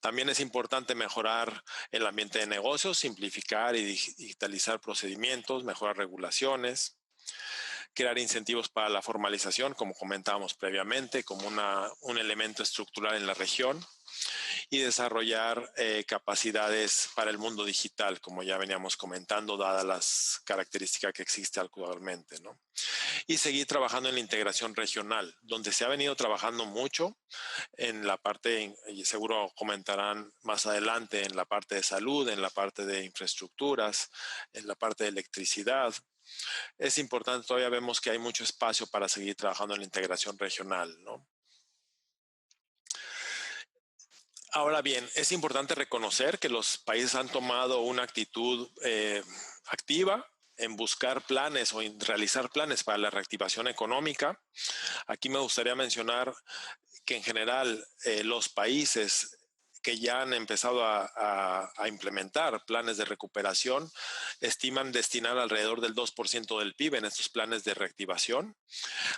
Speaker 6: También es importante mejorar el ambiente de negocios, simplificar y digitalizar procedimientos, mejorar regulaciones, crear incentivos para la formalización, como comentábamos previamente, como un elemento estructural en la región, y desarrollar capacidades para el mundo digital, como ya veníamos comentando, dadas las características que existe actualmente, ¿no? Y seguir trabajando en la integración regional, donde se ha venido trabajando mucho en la parte, y seguro comentarán más adelante, en la parte de salud, en la parte de infraestructuras, en la parte de electricidad. Es importante, todavía vemos que hay mucho espacio para seguir trabajando en la integración regional, ¿no? Ahora bien, es importante reconocer que los países han tomado una actitud activa en buscar planes o en realizar planes para la reactivación económica. Aquí me gustaría mencionar que en general los países que ya han empezado a implementar planes de recuperación estiman destinar alrededor del 2% del PIB en estos planes de reactivación.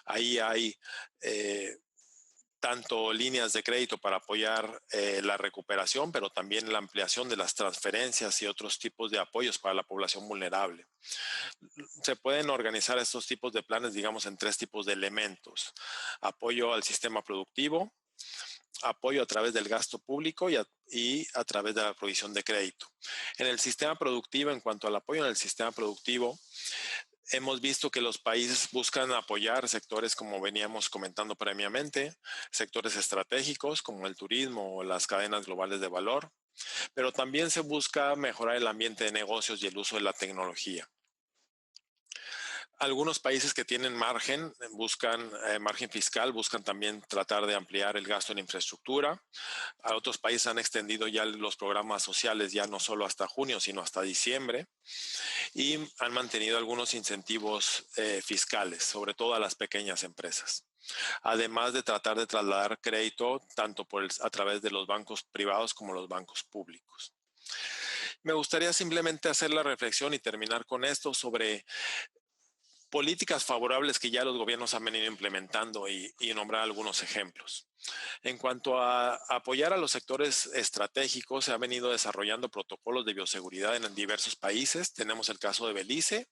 Speaker 6: Ahí hay tanto líneas de crédito para apoyar la recuperación, pero también la ampliación de las transferencias y otros tipos de apoyos para la población vulnerable. Se pueden organizar estos tipos de planes, digamos, en 3 tipos de elementos: apoyo al sistema productivo, apoyo a través del gasto público y a través de la provisión de crédito. En el sistema productivo, en cuanto al apoyo en el sistema productivo, hemos visto que los países buscan apoyar sectores, como veníamos comentando previamente, sectores estratégicos como el turismo o las cadenas globales de valor, pero también se busca mejorar el ambiente de negocios y el uso de la tecnología. Algunos países que tienen margen, buscan margen fiscal, buscan también tratar de ampliar el gasto en infraestructura. A otros países han extendido ya los programas sociales ya no solo hasta junio, sino hasta diciembre. Y han mantenido algunos incentivos fiscales, sobre todo a las pequeñas empresas. Además de tratar de trasladar crédito tanto a través de los bancos privados como los bancos públicos. Me gustaría simplemente hacer la reflexión y terminar con esto sobre políticas favorables que ya los gobiernos han venido implementando y nombrar algunos ejemplos. En cuanto a apoyar a los sectores estratégicos, se han venido desarrollando protocolos de bioseguridad en diversos países. Tenemos el caso de Belice,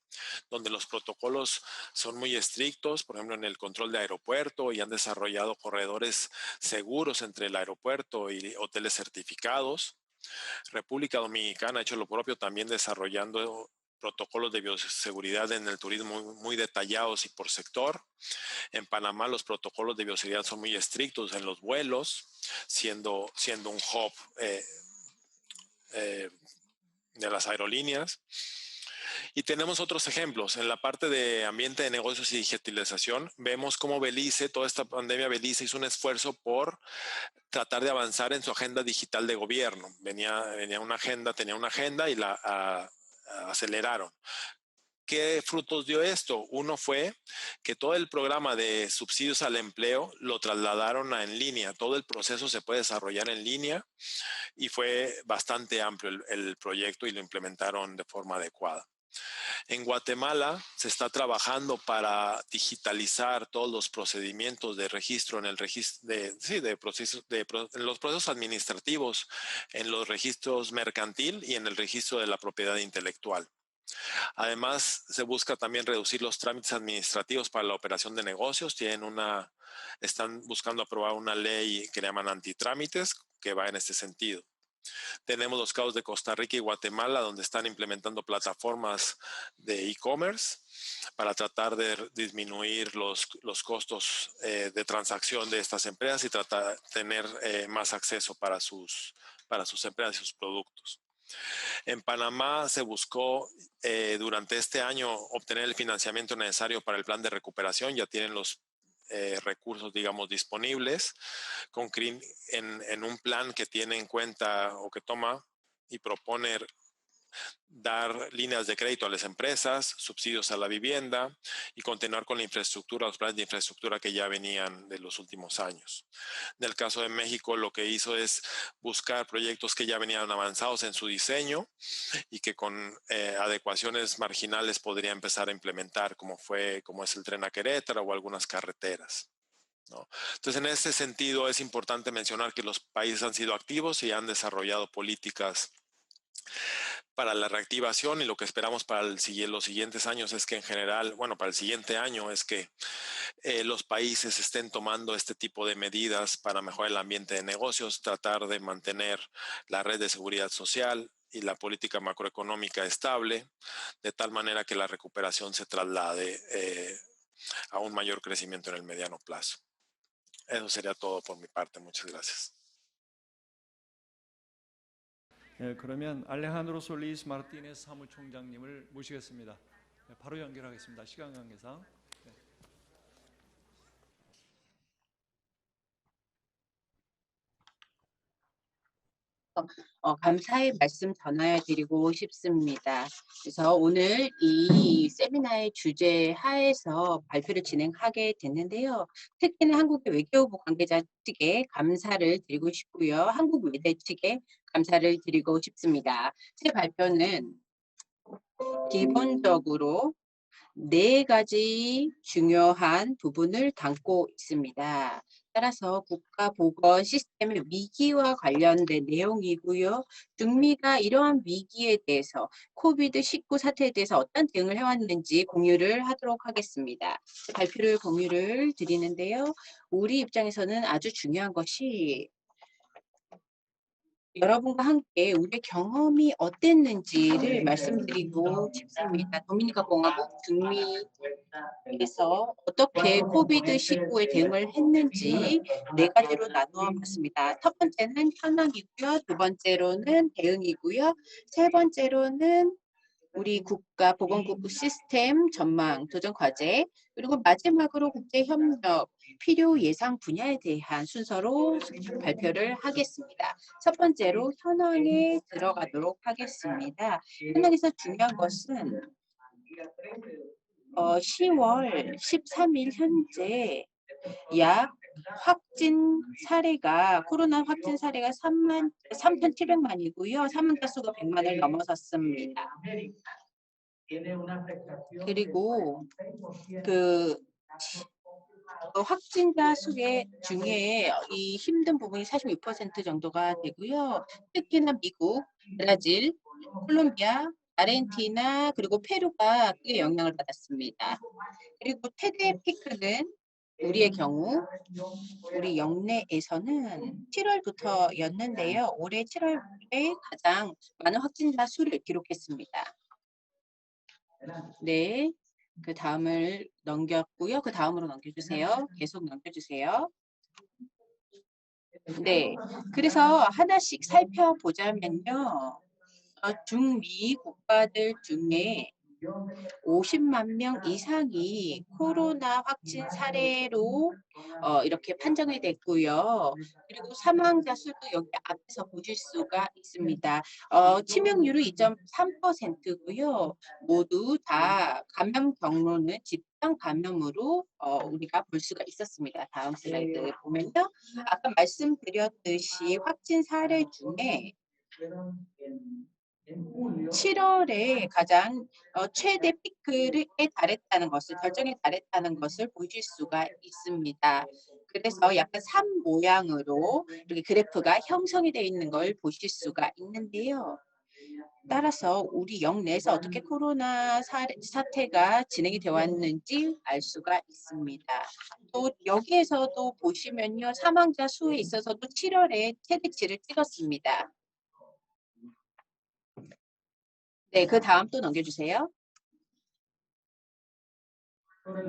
Speaker 6: donde los protocolos son muy estrictos, por ejemplo, en el control de aeropuerto, y han desarrollado corredores seguros entre el aeropuerto y hoteles certificados. República Dominicana ha hecho lo propio, también desarrollando protocolos de bioseguridad en el turismo muy detallados y por sector. En Panamá los protocolos de bioseguridad son muy estrictos en los vuelos, siendo un hub de las aerolíneas. Y tenemos otros ejemplos. En la parte de ambiente de negocios y digitalización, vemos cómo Belice, toda esta pandemia, Belice hizo un esfuerzo por tratar de avanzar en su agenda digital de gobierno. Tenía una agenda y la aceleraron. ¿Qué frutos dio esto? Uno fue que todo el programa de subsidios al empleo lo trasladaron en línea. Todo el proceso se puede desarrollar en línea y fue bastante amplio el proyecto y lo implementaron de forma adecuada. En Guatemala se está trabajando para digitalizar todos los procedimientos de registro en el registro en los procesos administrativos, en los registros mercantil y en el registro de la propiedad intelectual. Además, se busca también reducir los trámites administrativos para la operación de negocios. Están buscando aprobar una ley que llaman antitrámites que va en este sentido. Tenemos los casos de Costa Rica y Guatemala, donde están implementando plataformas de e-commerce para tratar de disminuir los costos de transacción de estas empresas y tratar de tener más acceso para sus empresas y sus productos. En Panamá se buscó durante este año obtener el financiamiento necesario para el plan de recuperación. Ya tienen los recursos, digamos, disponibles en un plan que tiene en cuenta o que toma y propone dar líneas de crédito a las empresas, subsidios a la vivienda y continuar con la infraestructura, los planes de infraestructura que ya venían de los últimos años. En el caso de México, lo que hizo es buscar proyectos que ya venían avanzados en su diseño y que con adecuaciones marginales podría empezar a implementar, como es el tren a Querétaro o algunas carreteras, ¿no? Entonces, en ese sentido, es importante mencionar que los países han sido activos y han desarrollado políticas para la reactivación, y lo que esperamos para los siguientes años es que en general, para el siguiente año es que los países estén tomando este tipo de medidas para mejorar el ambiente de negocios, tratar de mantener la red de seguridad social y la política macroeconómica estable, de tal manera que la recuperación se traslade a un mayor crecimiento en el mediano plazo. Eso sería todo por mi parte. Muchas gracias.
Speaker 4: 네, 그러면 알레한드로 솔리스 마르티네스 사무총장님을 모시겠습니다. 네, 바로 연결하겠습니다. 시간 관계상. 네.
Speaker 7: 감사의 말씀 전해드리고 싶습니다. 그래서 오늘 이 세미나의 주제 하에서 발표를 진행하게 됐는데요. 특히나 한국의 외교부 관계자 측에 감사를 드리고 싶고요. 한국 외대 측에 감사를 드리고 싶습니다. 제 발표는 기본적으로 4가지 중요한 부분을 담고 있습니다. 따라서 국가보건 시스템의 위기와 관련된 내용이고요. 중미가 이러한 위기에 대해서 코비드-19 사태에 대해서 어떤 대응을 해왔는지 공유를 하도록 하겠습니다. 발표를 공유를 드리는데요. 우리 입장에서는 아주 중요한 것이 여러분과 함께 우리의 경험이 어땠는지를 말씀드리고 싶습니다. 도미니카 공화국 중미에서 어떻게 코비드-19에 대응을 했는지 4가지로 나누어 봤습니다. 첫 번째는 현황이고요. 두 번째로는 대응이고요. 세 번째로는 우리 국가 보건국 시스템 전망, 도전 과제, 그리고 마지막으로 국제협력, 필요 예상 분야에 대한 순서로 발표를 하겠습니다. 첫 번째로 현황에 들어가도록 하겠습니다. 현황에서 중요한 것은 10월 13일 현재 약 코로나 확진 사례가 3,700만이고요. 사망 자수가 100만을 넘어섰습니다. 그리고 확진자 수 중에 이 힘든 부분이 46% 정도가 되고요. 특히나 미국, 브라질, 콜롬비아, 아르헨티나 그리고 페루가 크게 영향을 받았습니다. 그리고 최대 피크는 우리의 경우 우리 영내에서는 7월부터였는데요. 올해 7월에 가장 많은 확진자 수를 기록했습니다. 네, 그 다음을 넘겼고요. 그 다음으로 넘겨주세요. 계속 넘겨주세요. 네, 그래서 하나씩 살펴보자면요. 중미 국가들 중에 50만 명 이상이 코로나 확진 사례로 이렇게 판정이 됐고요. 그리고 사망자 수도 여기 앞에서 보실 수가 있습니다. 치명률은 2.3%고요. 모두 다 감염 경로는 집단 감염으로 우리가 볼 수가 있었습니다. 다음 슬라이드 보면요. 아까 말씀드렸듯이 확진 사례 중에 7월에 가장 최대 피크에 달했다는 것을 결정에 달했다는 것을 보실 수가 있습니다. 그래서 약간 산 모양으로 이렇게 그래프가 형성이 되어 있는 걸 보실 수가 있는데요. 따라서 우리 영내에서 어떻게 코로나 사태가 진행이 되어 왔는지 알 수가 있습니다. 또 여기에서도 보시면요. 사망자 수에 있어서도 7월에 최대치를 찍었습니다. 네, 그 다음 또 넘겨주세요.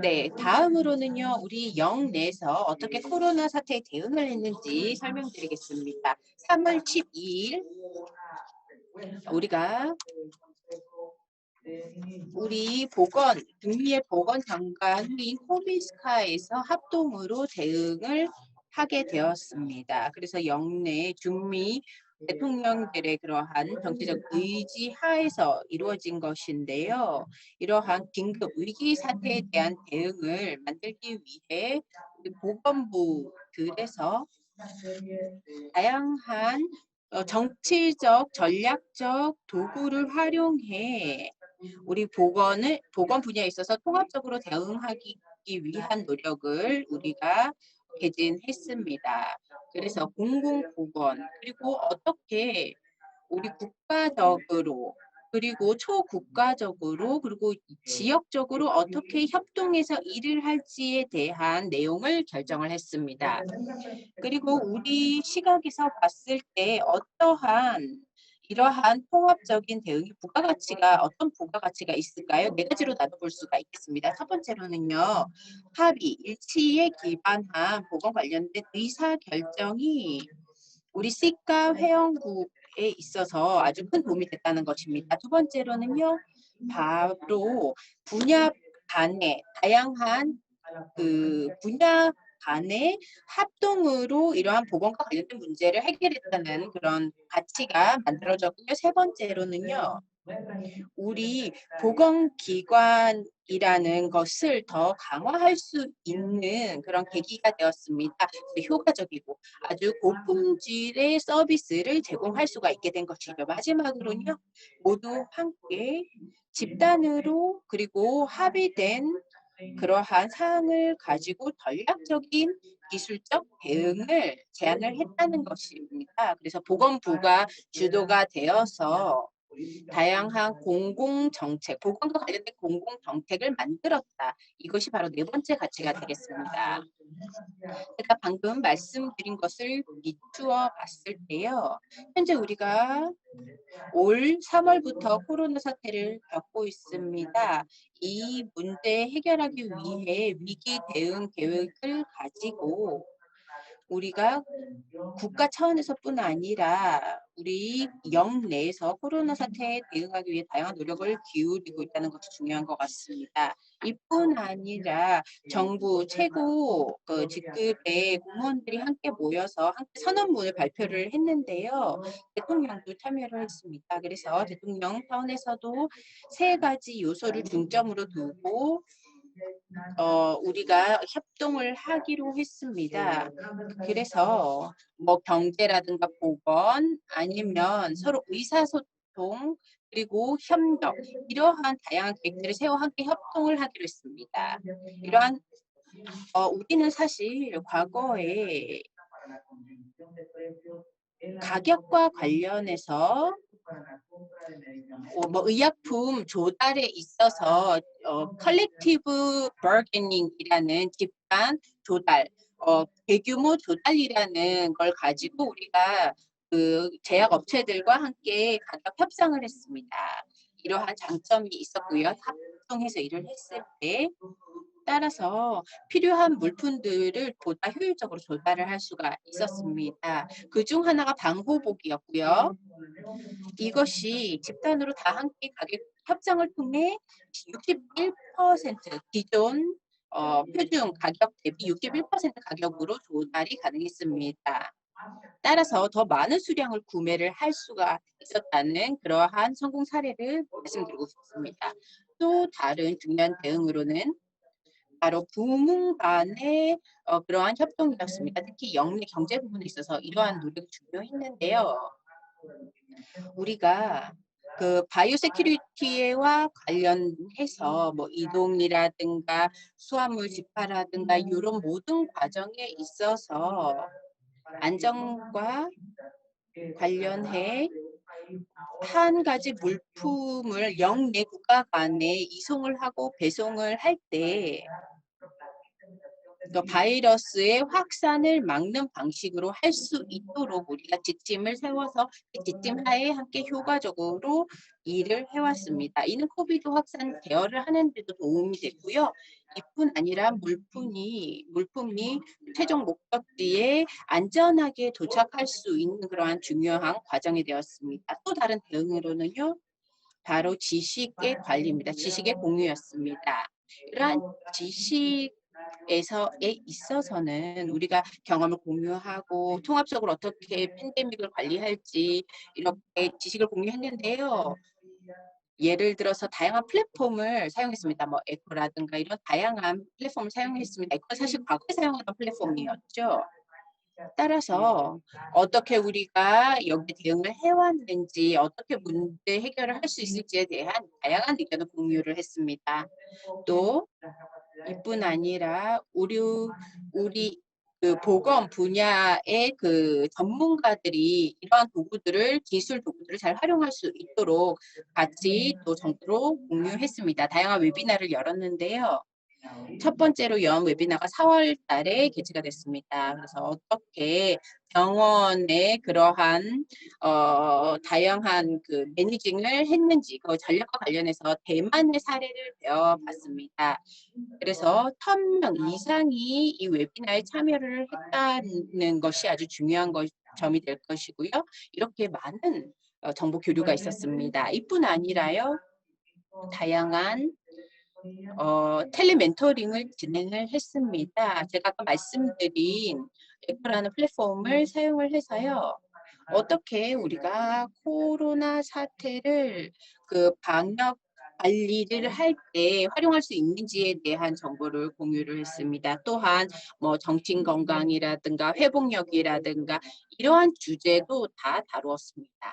Speaker 7: 네, 다음으로는요, 우리 영내에서 어떻게 코로나 사태에 대응을 했는지 설명드리겠습니다. 3월 12일 우리가 우리 북미의 보건장관인 코미스카에서 합동으로 대응을 하게 되었습니다. 그래서 영내 중미 대통령들의 그러한 정치적 의지 하에서 이루어진 것인데요. 이러한 긴급 위기 사태에 대한 대응을 만들기 위해 우리 보건부들에서 다양한 정치적, 전략적 도구를 활용해 우리 보건 분야에 있어서 통합적으로 대응하기 위한 노력을 우리가 개진했습니다. 그래서 공공보건 그리고 어떻게 우리 국가적으로 그리고 초국가적으로 그리고 지역적으로 어떻게 협동해서 일을 할지에 대한 내용을 결정을 했습니다. 그리고 우리 시각에서 봤을 때 어떠한 이러한 통합적인 대응이 어떤 부가가치가 있을까요? 네 가지로 나눠볼 수가 있겠습니다. 첫 번째로는요, 합의, 일치에 기반한 보건 관련된 의사결정이 우리 시가 회원국에 있어서 아주 큰 도움이 됐다는 것입니다. 두 번째로는요, 바로 분야 간의 다양한 분야 간의 합동으로 이러한 보건과 관련된 문제를 해결했다는 그런 가치가 만들어졌고요. 세 번째로는요, 우리 보건기관이라는 것을 더 강화할 수 있는 그런 계기가 되었습니다. 효과적이고 아주 고품질의 서비스를 제공할 수가 있게 된 것이죠. 마지막으로는요, 모두 함께 집단으로 그리고 합의된 그러한 사항을 가지고 전략적인 기술적 대응을 제안을 했다는 것입니다. 그래서 보건부가 주도가 되어서 다양한 공공정책, 보건과 관련된 공공정책을 만들었다. 이것이 바로 네 번째 가치가 되겠습니다. 제가 방금 말씀드린 것을 비추어 봤을 때요. 현재 우리가 올 3월부터 코로나 사태를 겪고 있습니다. 이 문제 해결하기 위해 위기 대응 계획을 가지고 우리가 국가 차원에서뿐 아니라 우리 영내에서 코로나 사태에 대응하기 위해 다양한 노력을 기울이고 있다는 것이 중요한 것 같습니다. 이뿐 아니라 정부 최고 직급의 공무원들이 함께 모여서 함께 선언문을 발표를 했는데요. 대통령도 참여를 했습니다. 그래서 대통령 차원에서도 세 가지 요소를 중점으로 두고 우리가 협동을 하기로 했습니다. 그래서 뭐 경제라든가 보건 아니면 서로 의사소통 그리고 협력 이러한 다양한 계획들을 세워 함께 협동을 하기로 했습니다. 이러한 우리는 사실 과거에 가격과 관련해서 뭐 의약품 조달에 있어서 컬렉티브 버게닝이라는 집단 조달, 대규모 조달이라는 걸 가지고 우리가 그 제약 업체들과 함께 가격 협상을 했습니다. 이러한 장점이 있었고요. 합동해서 일을 했을 때 따라서 필요한 물품들을 보다 효율적으로 조달을 할 수가 있었습니다. 그중 하나가 방호복이었고요. 이것이 집단으로 다 함께 가격 협상을 통해 61% 기존 표준 가격 대비 61% 가격으로 조달이 가능했습니다. 따라서 더 많은 수량을 구매를 할 수가 있었다는 그러한 성공 사례를 말씀드리고 싶습니다. 또 다른 중요한 대응으로는 바로 부문 간의 그러한 협동이었습니다. 특히 영내 경제 부분에 있어서 이러한 노력이 중요했는데요. 우리가 그 바이오 세큐리티와 관련해서 뭐 이동이라든가 수화물 집하라든가 이런 모든 과정에 있어서 안전과 관련해 한 가지 물품을 영내 국가 간에 이송을 하고 배송을 할 때 바이러스의 확산을 막는 방식으로 할 수 있도록 우리가 지침을 세워서 그 지침 하에 함께 효과적으로 일을 해왔습니다. 이는 코비드 확산 제어를 하는 데도 도움이 됐고요. 이뿐 아니라 물품이 최종 목적지에 안전하게 도착할 수 있는 그러한 중요한 과정이 되었습니다. 또 다른 대응으로는요. 바로 지식의 관리입니다. 지식의 공유였습니다. 이러한 지식에서에 있어서는 우리가 경험을 공유하고 통합적으로 어떻게 팬데믹을 관리할지 이렇게 지식을 공유했는데요. 예를 들어서 다양한 플랫폼을 사용했습니다. 뭐 에코라든가 이런 다양한 플랫폼을 사용했습니다. 에코는 사실 과거에 사용하던 플랫폼이었죠. 따라서 어떻게 우리가 여기 대응을 해왔는지 어떻게 문제 해결을 할 수 있을지에 대한 다양한 의견을 공유를 했습니다. 또 이뿐 아니라 우리 그 보건 분야의 그 전문가들이 이러한 기술 도구들을 잘 활용할 수 있도록 같이 또 정보로 공유했습니다. 다양한 웨비나를 열었는데요. 첫 번째로 연 웨비나가 4월 달에 개최가 됐습니다. 그래서 어떻게 병원의 그러한 다양한 그 매니징을 했는지 그 전략과 관련해서 대만의 사례를 배워봤습니다. 그래서 1000명 이상이 이 웨비나에 참여를 했다는 것이 아주 중요한 점이 될 것이고요. 이렇게 많은 정보 교류가 있었습니다. 이뿐 아니라요. 다양한 텔레멘토링을 진행을 했습니다. 제가 아까 말씀드린 에코라는 플랫폼을 사용을 해서요. 어떻게 우리가 코로나 사태를 그 방역 관리를 할 때 활용할 수 있는지에 대한 정보를 공유를 했습니다. 또한 뭐 정신 건강이라든가 회복력이라든가 이러한 주제도 다 다루었습니다.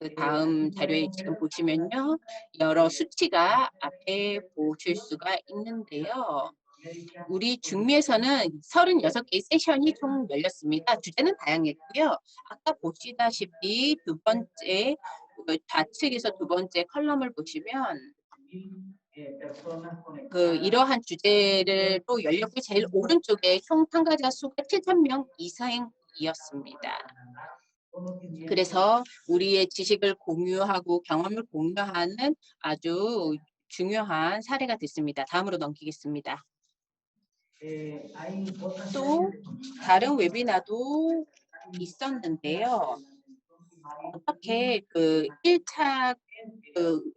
Speaker 7: 그 다음 자료에 지금 보시면요. 여러 수치가 앞에 보실 수가 있는데요. 우리 중미에서는 36개의 세션이 총 열렸습니다. 주제는 다양했고요. 아까 보시다시피 두 번째, 좌측에서 두 번째 컬럼을 보시면 이러한 주제를 또 열렸고 제일 오른쪽에 총 참가자 수가 7,000명 이상이었습니다. 그래서 우리의 지식을 공유하고 경험을 공유하는 아주 중요한 사례가 됐습니다. 다음으로 넘기겠습니다. 또 다른 웨비나도 있었는데요. 어떻게 그 1차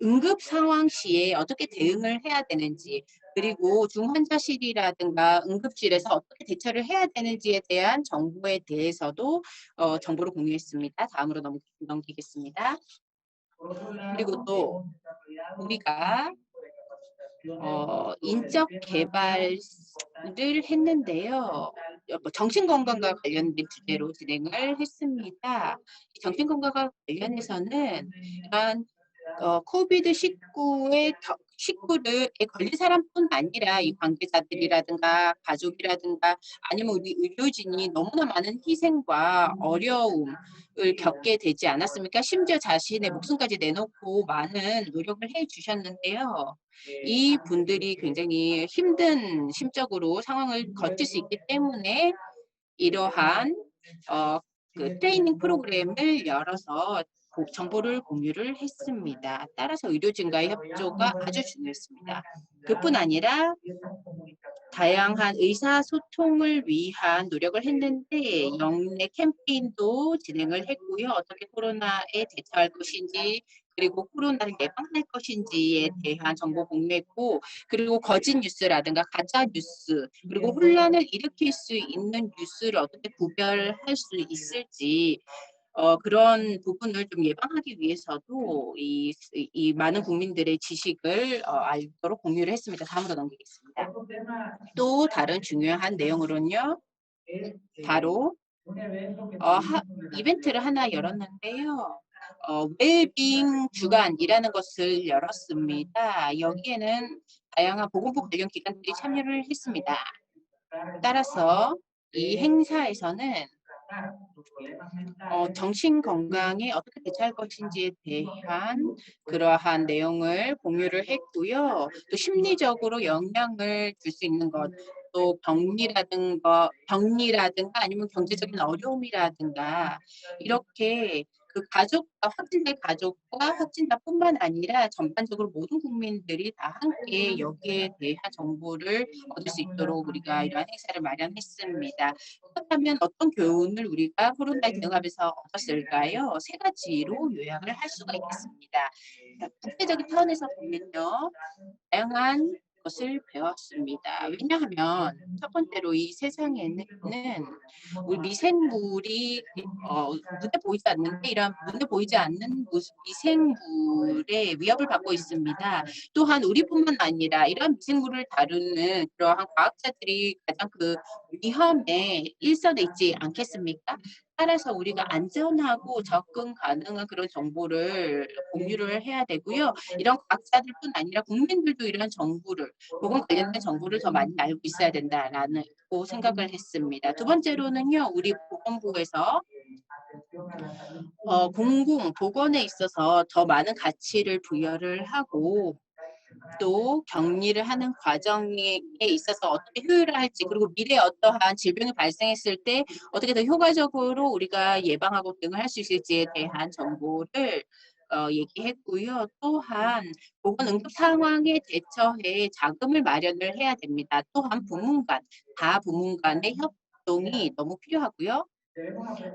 Speaker 7: 응급 상황 시에 어떻게 대응을 해야 되는지 그리고 중환자실이라든가 응급실에서 어떻게 대처를 해야 되는지에 대한 정보에 대해서도 정보를 공유했습니다. 다음으로 넘기겠습니다. 그리고 또 우리가 인적 개발을 했는데요. 정신건강과 관련된 주제로 진행을 했습니다. 정신건강과 관련해서는 이런 코비드-19에 걸린 사람뿐 아니라 이 관계자들이라든가 가족이라든가 아니면 우리 의료진이 너무나 많은 희생과 어려움을 겪게 되지 않았습니까? 심지어 자신의 목숨까지 내놓고 많은 노력을 해 주셨는데요. 이 분들이 굉장히 힘든 심적으로 상황을 거칠 수 있기 때문에 이러한 그 트레이닝 프로그램을 열어서 정보를 공유를 했습니다. 따라서 의료진과의 협조가 아주 중요했습니다. 그뿐 아니라 다양한 의사소통을 위한 노력을 했는데 영내 캠페인도 진행을 했고요. 어떻게 코로나에 대처할 것인지 그리고 코로나를 예방할 것인지에 대한 정보 공유했고 그리고 거짓 뉴스라든가 가짜 뉴스 그리고 혼란을 일으킬 수 있는 뉴스를 어떻게 구별할 수 있을지 그런 부분을 좀 예방하기 위해서도 이 많은 국민들의 지식을 알도록 공유를 했습니다. 다음으로 넘기겠습니다. 또 다른 중요한 내용으로는요. 바로 이벤트를 하나 열었는데요. 웰빙 주간이라는 것을 열었습니다. 여기에는 다양한 보건복 관련 기관들이 참여를 했습니다. 따라서 이 행사에서는 정신 건강에 어떻게 대처할 것인지에 대한 그러한 내용을 공유를 했고요. 또 심리적으로 영향을 줄 수 있는 것, 또 격리라든가 아니면 경제적인 어려움이라든가 이렇게 그 가족과 확진자뿐만 아니라 전반적으로 모든 국민들이 다 함께 여기에 대한 정보를 얻을 수 있도록 우리가 이러한 행사를 마련했습니다. 그렇다면 어떤 교훈을 우리가 코로나에 대응하면서 얻었을까요? 세 가지로 요약을 할 수가 있겠습니다. 자, 국제적인 차원에서 보면요, 다양한 것을 배웠습니다. 왜냐하면 첫 번째로 이 세상에는 우리 미생물이 눈에 보이지 않는데 이런 눈에 보이지 않는 미생물의 위협을 받고 있습니다. 또한 우리뿐만 아니라 이런 미생물을 다루는 그러한 과학자들이 가장 그 위험에 일선에 있지 않겠습니까? 따라서 우리가 안전하고 접근 가능한 그런 정보를 공유를 해야 되고요. 이런 과학자들뿐 아니라 국민들도 이런 정보를 보건 관련된 정보를 더 많이 알고 있어야 된다라는 생각을 했습니다. 두 번째로는요, 우리 보건부에서 공공 보건에 있어서 더 많은 가치를 부여를 하고 또 격리를 하는 과정에 있어서 어떻게 효율을 할지 그리고 미래에 어떠한 질병이 발생했을 때 어떻게 더 효과적으로 우리가 예방하고 대응할 수 있을지에 대한 정보를 얘기했고요. 또한 보건 응급 상황에 대처해 자금을 마련을 해야 됩니다. 또한 다 부문 간의 협동이 너무 필요하고요.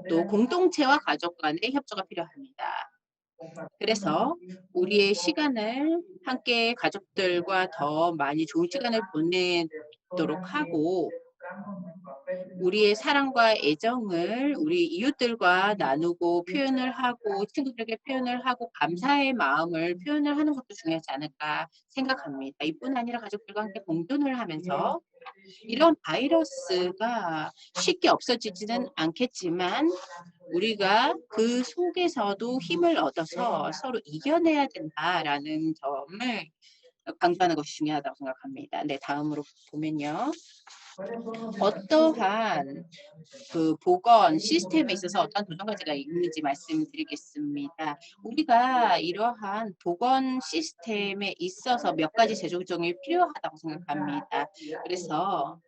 Speaker 7: 또 공동체와 가족 간의 협조가 필요합니다. 그래서 우리의 시간을 함께 가족들과 더 많이 좋은 시간을 보내도록 하고 우리의 사랑과 애정을 우리 이웃들과 나누고 표현을 하고 친구들에게 표현을 하고 감사의 마음을 표현을 하는 것도 중요하지 않을까 생각합니다. 이뿐 아니라 가족들과 함께 공존을 하면서 이런 바이러스가 쉽게 없어지지는 않겠지만 우리가 그 속에서도 힘을 얻어서 서로 이겨내야 된다라는 점을 강조하는 것이 중요하다고 생각합니다. 네, 다음으로 보면요. 어떠한 그 보건 시스템에 있어서 어떤 도전 과제가 있는지 말씀드리겠습니다. 우리가 이러한 보건 시스템에 있어서 몇 가지 제조 조정이 필요하다고 생각합니다. 그래서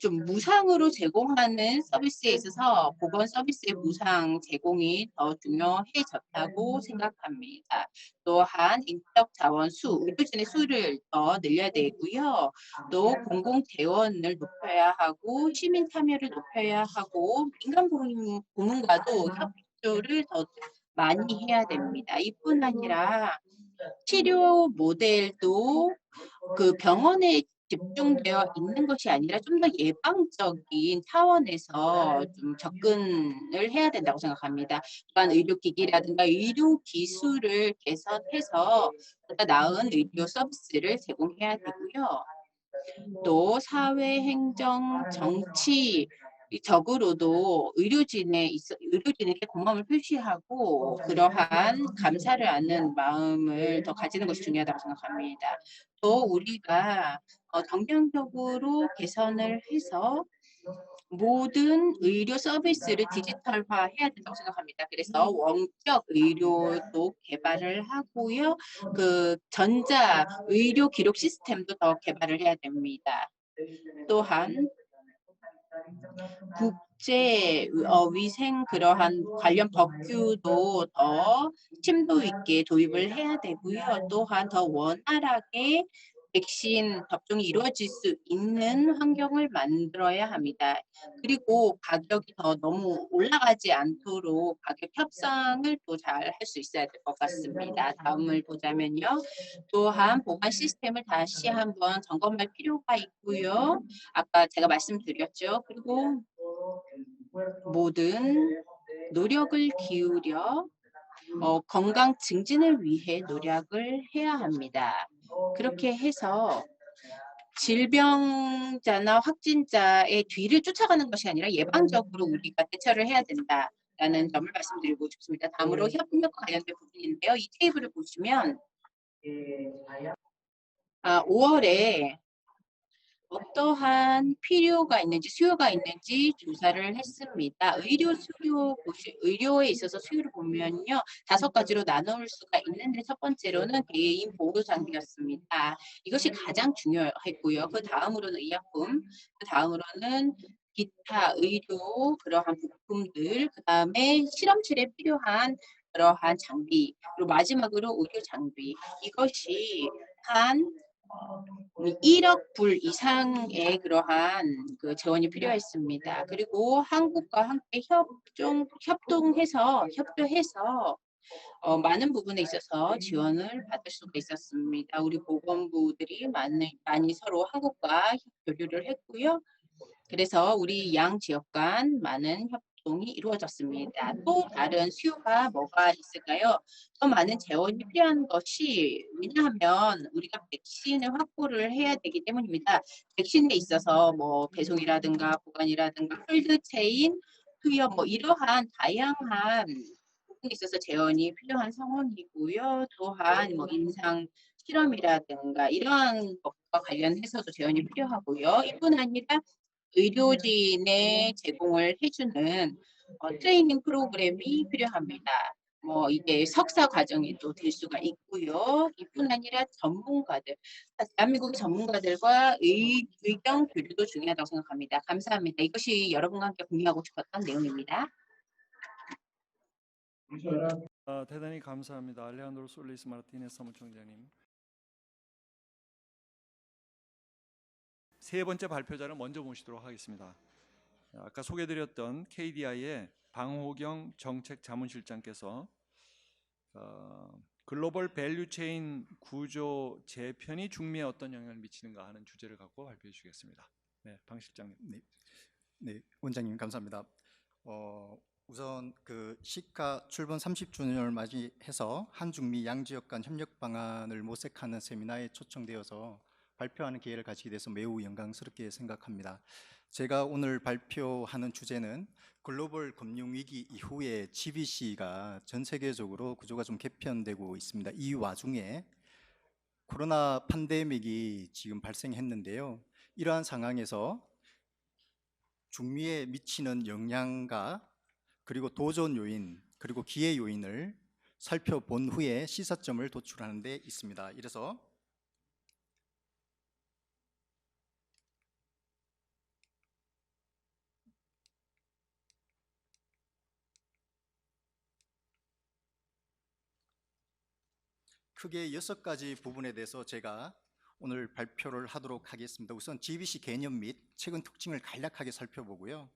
Speaker 7: 좀 무상으로 제공하는 서비스에 있어서 보건 서비스의 무상 제공이 더 중요해졌다고 생각합니다. 또한 인적 자원 의료진의 수를 더 늘려야 되고요. 또 공공 대원을 높여야 하고 시민 참여를 높여야 하고 민간 부문과도 협조를 더 많이 해야 됩니다. 이뿐 아니라 치료 모델도 그 병원에 집중되어 있는 것이 아니라 좀 더 예방적인 차원에서 좀 접근을 해야 된다고 생각합니다. 또한 의료기기라든가 의료기술을 개선해서 보다 나은 의료 서비스를 제공해야 되고요. 또 사회, 행정, 정치 적으로도 의료진에게 고마움을 표시하고 그러한 감사를 하는 마음을 더 가지는 것이 중요하다고 생각합니다. 또 우리가 정량적으로 개선을 해서 모든 의료 서비스를 디지털화해야 된다고 생각합니다. 그래서 원격 의료도 개발을 하고요. 그 전자 의료 기록 시스템도 더 개발을 해야 됩니다. 또한 국제 위생 그러한 관련 법규도 더 심도 있게 도입을 해야 되고요. 또한 더 원활하게 백신 접종이 이루어질 수 있는 환경을 만들어야 합니다. 그리고 가격이 더 너무 올라가지 않도록 가격 협상을 또 잘 할 수 있어야 될 것 같습니다. 다음을 보자면요. 또한 보관 시스템을 다시 한번 점검할 필요가 있고요. 아까 제가 말씀드렸죠. 그리고 모든 노력을 기울여 건강 증진을 위해 노력을 해야 합니다. 그렇게 해서 질병자나 확진자의 뒤를 쫓아가는 것이 아니라 예방적으로 우리가 대처를 해야 된다라는 있다는 점을 말씀드리고 싶습니다. 다음으로 협력과 관련된 부분인데요. 이 테이블을 보시면 5월에 어떠한 필요가 있는지 수요가 있는지 조사를 했습니다. 의료에 있어서 수요를 보면요 5가지로 나눌 수가 있는데 첫 번째로는 개인 보호 장비였습니다. 이것이 가장 중요했고요. 그 다음으로는 의약품, 그 다음으로는 기타 의료 그러한 부품들, 그 다음에 실험실에 필요한 그러한 장비, 그리고 마지막으로 의료 장비. 이것이 한 1억 불 이상의 그러한 그 재원이 필요했습니다. 그리고 한국과 함께 협조해서 많은 부분에 있어서 지원을 받을 수가 있었습니다. 우리 보건부들이 많이 서로 한국과 교류를 했고요. 그래서 우리 양 지역 간 많은 협동이 이루어졌습니다. 또 다른 수요가 뭐가 있을까요? 더 많은 재원이 필요한 것이 왜냐하면 우리가 백신을 확보를 해야 되기 때문입니다. 백신에 있어서 뭐 배송이라든가 보관이라든가 콜드체인, 투여 뭐 이러한 다양한 부분에 있어서 재원이 필요한 상황이고요. 또한 뭐 임상 실험이라든가 이러한 것과 관련해서도 재원이 필요하고요. 이뿐 아니라 의료진에 제공을 해주는 트레이닝 프로그램이 필요합니다. 뭐 이게 석사 과정이 또 될 수가 있고요. 이뿐 아니라 전문가들, 대한민국 전문가들과 의견 교류도 중요하다고 생각합니다. 감사합니다. 이것이 여러분과 함께 공유하고 싶었던 내용입니다.
Speaker 4: 대단히 감사합니다. 알레한드로 솔리스 마르티네스 사무총장님. 세 번째 발표자를 먼저 모시도록 하겠습니다. 아까 소개드렸던 KDI의 방호경 정책자문실장께서 글로벌 밸류체인 구조 재편이 중미에 어떤 영향을 미치는가 하는 주제를 갖고 발표해 주시겠습니다. 네, 방 실장님.
Speaker 8: 네, 원장님 감사합니다. 우선 그 시카 출범 30주년을 맞이해서 한중미 양지역 간 협력 방안을 모색하는 세미나에 초청되어서 발표하는 기회를 가지게 돼서 매우 영광스럽게 생각합니다. 제가 오늘 발표하는 주제는 글로벌 금융위기 이후에 GBC가 전 세계적으로 구조가 좀 개편되고 있습니다. 이 와중에 코로나 팬데믹이 지금 발생했는데요. 이러한 상황에서 중미에 미치는 영향과 그리고 도전 요인 그리고 기회 요인을 살펴본 후에 시사점을 도출하는 데 있습니다. 이래서 크게 6가지 부분에 대해서 제가 오늘 발표를 하도록 하겠습니다. 우선 GBC 개념 및 최근 특징을 간략하게 살펴보고요.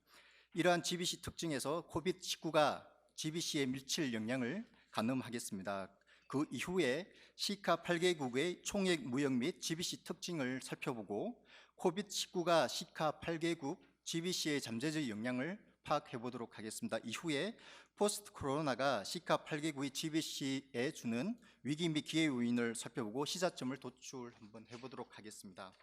Speaker 8: 이러한 GBC 특징에서 코비드-19가 GBC에 미칠 영향을 가늠하겠습니다. 그 이후에 시카 8개국의 총액 무역 및 GBC 특징을 살펴보고 코비드-19가 시카 8개국 GBC의 잠재적 영향을 파악해 보도록 하겠습니다. 이후에 포스트 코로나가 시카 8개국의 GBC에 주는 위기 및 기회 요인을 살펴보고 시사점을 도출 한번 해보도록 하겠습니다.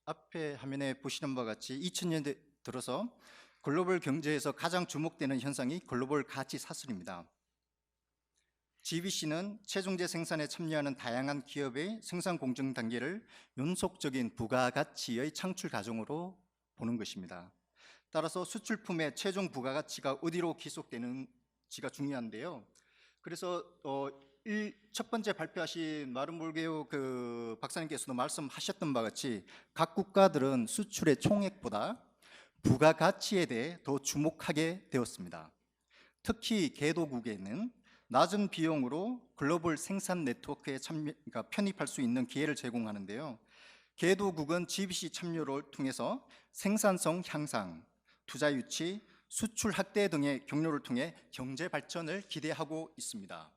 Speaker 8: 앞에 화면에 보시는 바와 같이 2000년대 들어서 글로벌 경제에서 가장 주목되는 현상이 글로벌 가치 사슬입니다. GBC는 최종재 생산에 참여하는 다양한 기업의 생산 공정 단계를 연속적인 부가가치의 창출 과정으로 보는 것입니다. 따라서 수출품의 최종 부가가치가 어디로 기속되는지가 중요한데요. 그래서 첫 번째 발표하신 마른볼게오 그 박사님께서도 말씀하셨던 바와 같이 각 국가들은 수출의 총액보다 부가가치에 대해 더 주목하게 되었습니다. 특히 개도국에는 낮은 비용으로 글로벌 생산 네트워크에 편입할 수 있는 기회를 제공하는데요. 개도국은 GBC 참여를 통해서 생산성 향상, 투자 유치, 수출 확대 등의 경로를 통해 경제 발전을 기대하고 있습니다.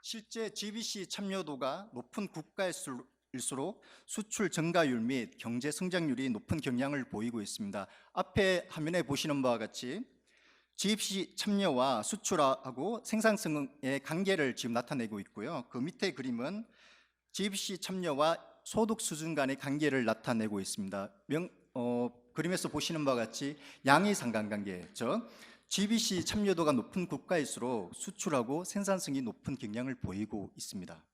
Speaker 8: 실제 GBC 참여도가 높은 국가일수록 수출 증가율 및 경제 성장률이 높은 경향을 보이고 있습니다. 앞에 화면에 보시는 바와 같이 GBC 참여와 수출하고 생산성의 관계를 지금 나타내고 있고요. 그 밑에 그림은 GBC 참여와 소득 수준 간의 관계를 나타내고 있습니다. 그림에서 보시는 바와 같이 양의 상관관계, 즉 GBC 참여도가 높은 국가일수록 수출하고 생산성이 높은 경향을 보이고 있습니다.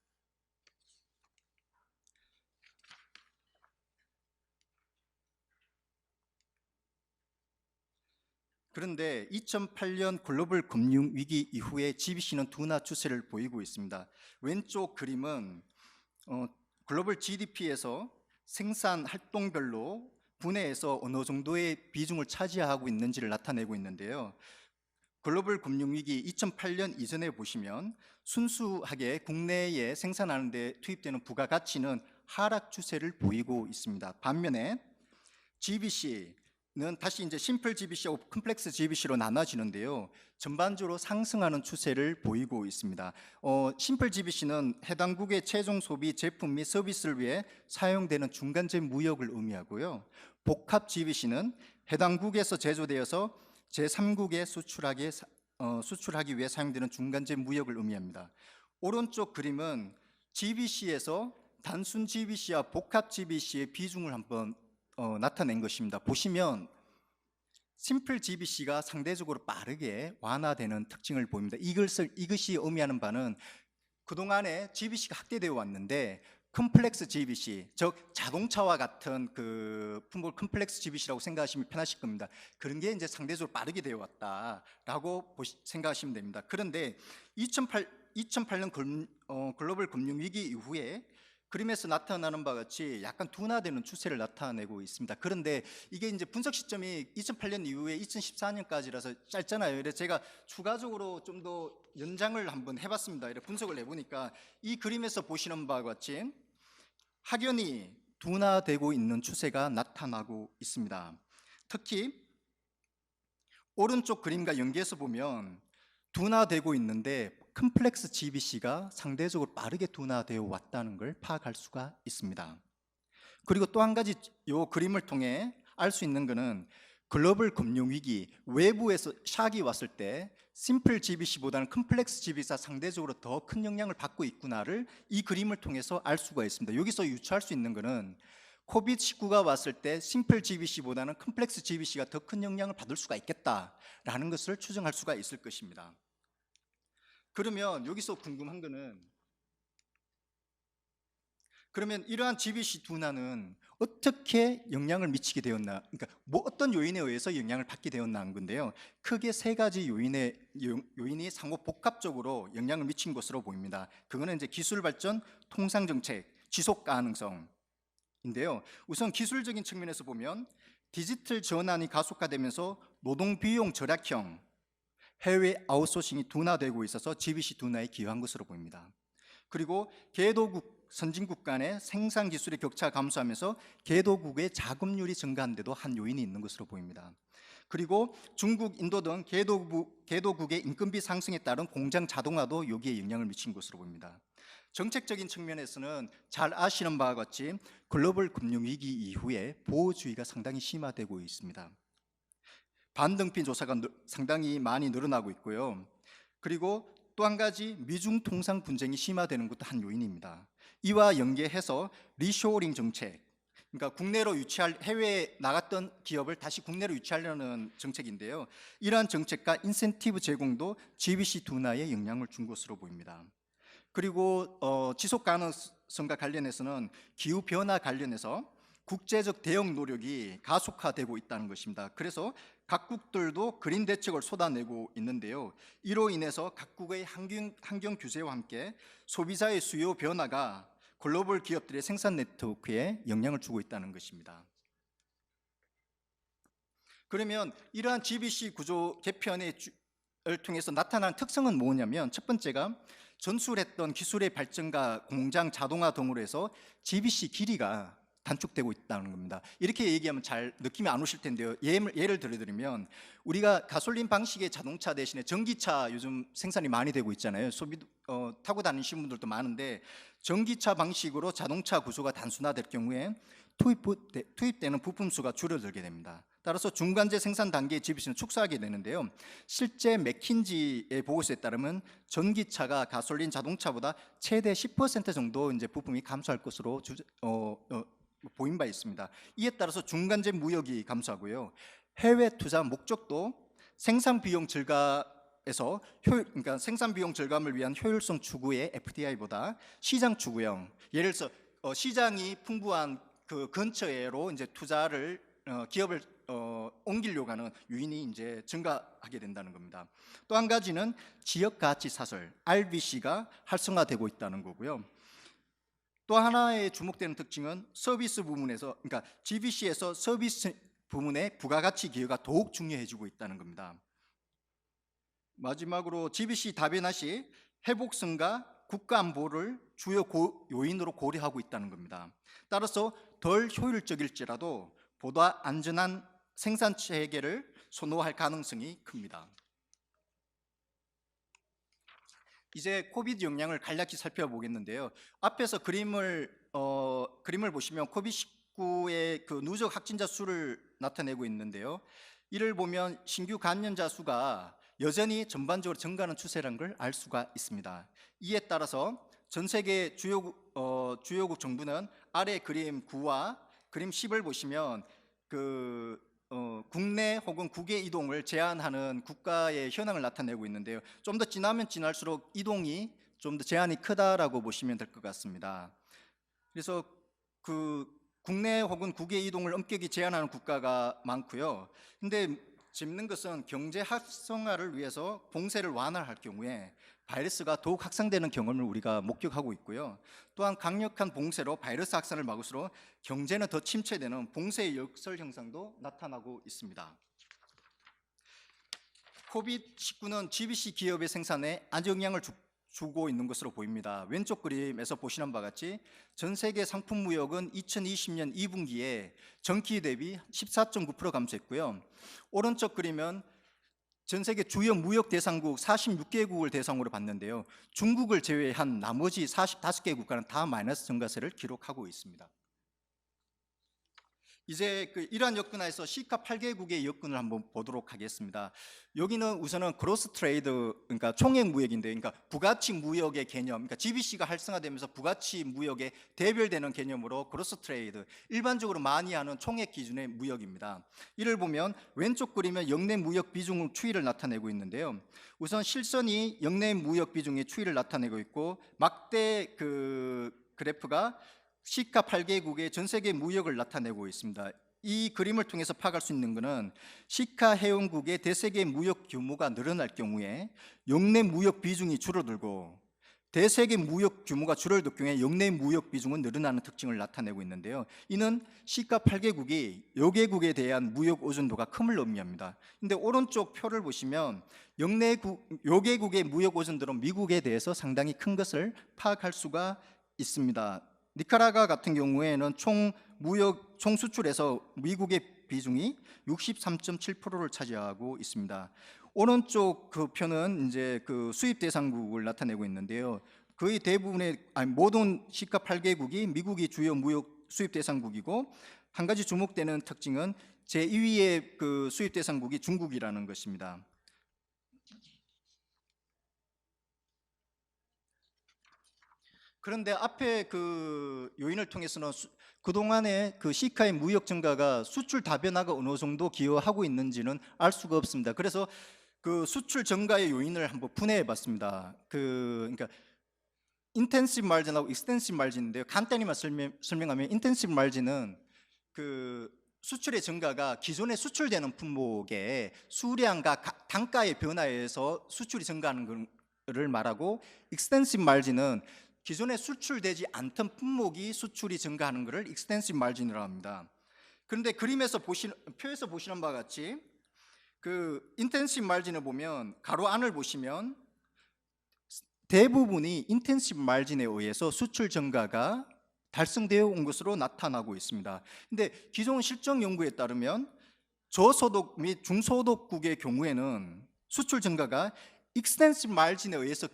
Speaker 8: 그런데 2008년 글로벌 금융 위기 이후에 GBC는 둔화 추세를 보이고 있습니다. 왼쪽 그림은 글로벌 GDP에서 생산 활동별로 분해해서 어느 정도의 비중을 차지하고 있는지를 나타내고 있는데요. 글로벌 금융위기 2008년 이전에 보시면 순수하게 국내에 생산하는 데 투입되는 부가가치는 하락 추세를 보이고 있습니다. 반면에 GBC는 다시 이제 심플 GBC하고 컴플렉스 GBC로 나눠지는데요. 전반적으로 상승하는 추세를 보이고 있습니다. 심플 GBC는 해당국의 최종 소비 제품 및 서비스를 위해 사용되는 중간재 무역을 의미하고요. 복합 GBC는 해당국에서 제조되어서 제3국에 수출하기 위해 사용되는 중간재 무역을 의미합니다. 오른쪽 그림은 GBC에서 단순 GBC와 복합 GBC의 비중을 한번 나타낸 것입니다. 보시면 심플 GBC가 상대적으로 빠르게 완화되는 특징을 보입니다. 이것이 의미하는 바는 그동안에 GBC가 확대되어 왔는데 컴플렉스 GBC, 즉 자동차와 같은 그 품목 컴플렉스 GBC라고 생각하시면 편하실 겁니다. 그런 게 이제 상대적으로 빠르게 되어 왔다라고 생각하시면 됩니다. 그런데 2008년 글로벌 금융 위기 이후에 그림에서 나타나는 바와 같이 약간 둔화되는 추세를 나타내고 있습니다. 그런데 이게 이제 분석 시점이 2008년 이후에 2014년까지라서 짧잖아요. 그래서 제가 추가적으로 좀 더 연장을 한번 해봤습니다. 이렇게 분석을 해보니까 이 그림에서 보시는 바와 같이 확연히 둔화되고 있는 추세가 나타나고 있습니다. 특히 오른쪽 그림과 연계해서 보면 둔화되고 있는데 컴플렉스 GBC가 상대적으로 빠르게 둔화되어 왔다는 걸 파악할 수가 있습니다. 그리고 또 한 가지 이 그림을 통해 알 수 있는 것은 글로벌 금융위기 외부에서 샥이 왔을 때 심플 GBC보다는 컴플렉스 GBC가 상대적으로 더 큰 영향을 받고 있구나를 이 그림을 통해서 알 수가 있습니다. 여기서 유추할 수 있는 것은 코비드19가 왔을 때 심플 GBC보다는 컴플렉스 GBC가 더 큰 영향을 받을 수가 있겠다라는 것을 추정할 수가 있을 것입니다. 그러면 여기서 궁금한 거는 그러면 이러한 GBC 둔화는 어떻게 영향을 미치게 되었나, 그러니까 뭐 어떤 요인에 의해서 영향을 받게 되었나 하는 건데요. 크게 세 가지 요인이 상호 복합적으로 영향을 미친 것으로 보입니다. 그거는 이제 기술 발전, 통상 정책, 지속 가능성인데요. 우선 기술적인 측면에서 보면 디지털 전환이 가속화되면서 노동 비용 절약형 해외 아웃소싱이 둔화되고 있어서 GBC 둔화에 기여한 것으로 보입니다. 그리고 개도국 선진국 간의 생산 기술의 격차가 감소하면서 개도국의 자금률이 증가한 데도 한 요인이 있는 것으로 보입니다. 그리고 중국, 인도 등 개도국의 인건비 상승에 따른 공장 자동화도 여기에 영향을 미친 것으로 보입니다. 정책적인 측면에서는 잘 아시는 바와 같이 글로벌 금융위기 이후에 보호주의가 상당히 심화되고 있습니다. 반등핀 조사가 상당히 많이 늘어나고 있고요. 그리고 또 한 가지 미중 통상 분쟁이 심화되는 것도 한 요인입니다. 이와 연계해서 리쇼어링 정책, 그러니까 국내로 해외에 나갔던 기업을 다시 국내로 유치하려는 정책인데요. 이러한 정책과 인센티브 제공도 GBC 둔화에 영향을 준 것으로 보입니다. 그리고 지속 가능성과 관련해서는 기후 변화 관련해서 국제적 대응 노력이 가속화되고 있다는 것입니다. 그래서 각국들도 그린 대책을 쏟아내고 있는데요. 이로 인해서 각국의 환경 규제와 함께 소비자의 수요 변화가 글로벌 기업들의 생산 네트워크에 영향을 주고 있다는 것입니다. 그러면 이러한 GBC 구조 개편을 통해서 나타난 특성은 뭐냐면 첫 번째가 전술했던 기술의 발전과 공장 자동화 등으로 해서 GBC 길이가 단축되고 있다는 겁니다. 이렇게 얘기하면 잘 느낌이 안 오실 텐데요. 예를 들어드리면 우리가 가솔린 방식의 자동차 대신에 전기차 요즘 생산이 많이 되고 있잖아요. 타고 다니시는 분들도 많은데 전기차 방식으로 자동차 구조가 단순화될 경우에 투입되는 부품 수가 줄어들게 됩니다. 따라서 중간재 생산 단계의 GBC는 축소하게 되는데요. 실제 맥킨지의 보고서에 따르면 전기차가 가솔린 자동차보다 최대 10% 정도 이제 부품이 감소할 것으로 보인 바 있습니다. 이에 따라서 중간재 무역이 감소하고요. 해외 투자 목적도 생산 비용 증가에서 그러니까 생산 비용 절감을 위한 효율성 추구의 FDI보다 시장 추구형, 예를 들어서 시장이 풍부한 그 근처에로 이제 투자를 기업을 옮기려고 하는 유인이 이제 증가하게 된다는 겁니다. 또 한 가지는 지역 가치 사설 RBC가 활성화되고 있다는 거고요. 또 하나의 주목되는 특징은 서비스 부문에서, 그러니까 GBC에서 서비스 부문의 부가가치 기여가 더욱 중요해지고 있다는 겁니다. 마지막으로 GBC 다변화 시 회복성과 국가 안보를 주요 요인으로 고려하고 있다는 겁니다. 따라서 덜 효율적일지라도 보다 안전한 생산 체계를 선호할 가능성이 큽니다. 이제 코비드 영향을 간략히 살펴보겠는데요. 앞에서 그림을 보시면 코비드19의 그 누적 확진자 수를 나타내고 있는데요. 이를 보면 신규 감염자 수가 여전히 전반적으로 증가하는 추세라는 걸 알 수가 있습니다. 이에 따라서 전 세계 주요국 정부는 아래 그림 9와 그림 10을 보시면 국내 혹은 국외 이동을 제한하는 국가의 현황을 나타내고 있는데요. 좀 더 지나면 지날수록 이동이 좀 더 제한이 크다라고 보시면 될 것 같습니다. 그래서 국내 혹은 국외 이동을 엄격히 제한하는 국가가 많고요. 근데 재밌는 것은 경제 활성화를 위해서 봉쇄를 완화할 경우에 바이러스가 더욱 확산되는 경험을 우리가 목격하고 있고요. 또한 강력한 봉쇄로 바이러스 확산을 막을수록 경제는 더 침체되는 봉쇄의 역설 현상도 나타나고 있습니다. 코비드19는 GBC 기업의 생산에 악영향을 주고 있는 것으로 보입니다. 왼쪽 그림에서 보시는 바와 같이 전 세계 상품 무역은 2020년 2분기에 전기 대비 14.9% 감소했고요. 오른쪽 그림은 전 세계 주요 무역 대상국 46개국을 대상으로 봤는데요. 중국을 제외한 나머지 45개 국가는 다 마이너스 증가세를 기록하고 있습니다. 이제 이러한 여건하에서 C가 8개국의 여건을 한번 보도록 하겠습니다. 여기는 우선은 크로스 트레이드, 그러니까 총액 무역인데, 그러니까 부가치 무역의 개념, 그러니까 GBC가 활성화되면서 부가치 무역에 대별되는 개념으로 크로스 트레이드, 일반적으로 많이 하는 총액 기준의 무역입니다. 이를 보면 왼쪽 그림은 역내 무역 비중 추이를 나타내고 있는데요. 우선 실선이 역내 무역 비중의 추이를 나타내고 있고, 막대 그래프가 C가 8개국의 전 세계 무역을 나타내고 있습니다. 이 그림을 통해서 파악할 수 있는 것은 C가 회원국의 대세계 무역 규모가 늘어날 경우에 역내 무역 비중이 줄어들고 대세계 무역 규모가 줄어들 경우에 역내 무역 비중은 늘어나는 특징을 나타내고 있는데요. 이는 C가 8개국이 여개국에 대한 무역 의존도가 큼을 의미합니다. 근데 오른쪽 표를 보시면 여개국의 무역 의존도는 미국에 대해서 상당히 큰 것을 파악할 수가 있습니다. 니카라과 같은 경우에는 총 수출에서 미국의 비중이 63.7%를 차지하고 있습니다. 오른쪽 그 표는 이제 수입 대상국을 나타내고 있는데요. 거의 대부분의 모든 C가 8개국이 미국이 주요 무역 수입 대상국이고, 한 가지 주목되는 특징은 제2위의 수입 대상국이 중국이라는 것입니다. 그런데 앞에 요인을 통해서는 그동안의 C가의 무역 증가가 수출 다변화가 어느 정도 기여하고 있는지는 알 수가 없습니다. 그래서 수출 증가의 요인을 한번 분해해 봤습니다. 그러니까 인텐시브 마진하고 익스텐시브 마진인데요. 간단히만 설명하면 인텐시브 마진은 수출의 증가가 기존에 수출되는 품목의 수량과 단가의 변화에 의해서 수출이 증가하는 것을 말하고, 익스텐시브 마진은 기존에 수출되지 않던 품목이 수출이 증가하는 것을 익스텐시브 마진이라고 합니다. 그런데 표에서 보시는 바와 같이 인텐시브 마진을 보면 가로 안을 보시면 대부분이 인텐시브 마진에 의해서 수출 증가가 달성되어 온 것으로 나타나고 있습니다. 근데 기존 실정 연구에 따르면 저소득 및 중소득국의 경우에는 수출 증가가 익스텐시브 마진에 의해서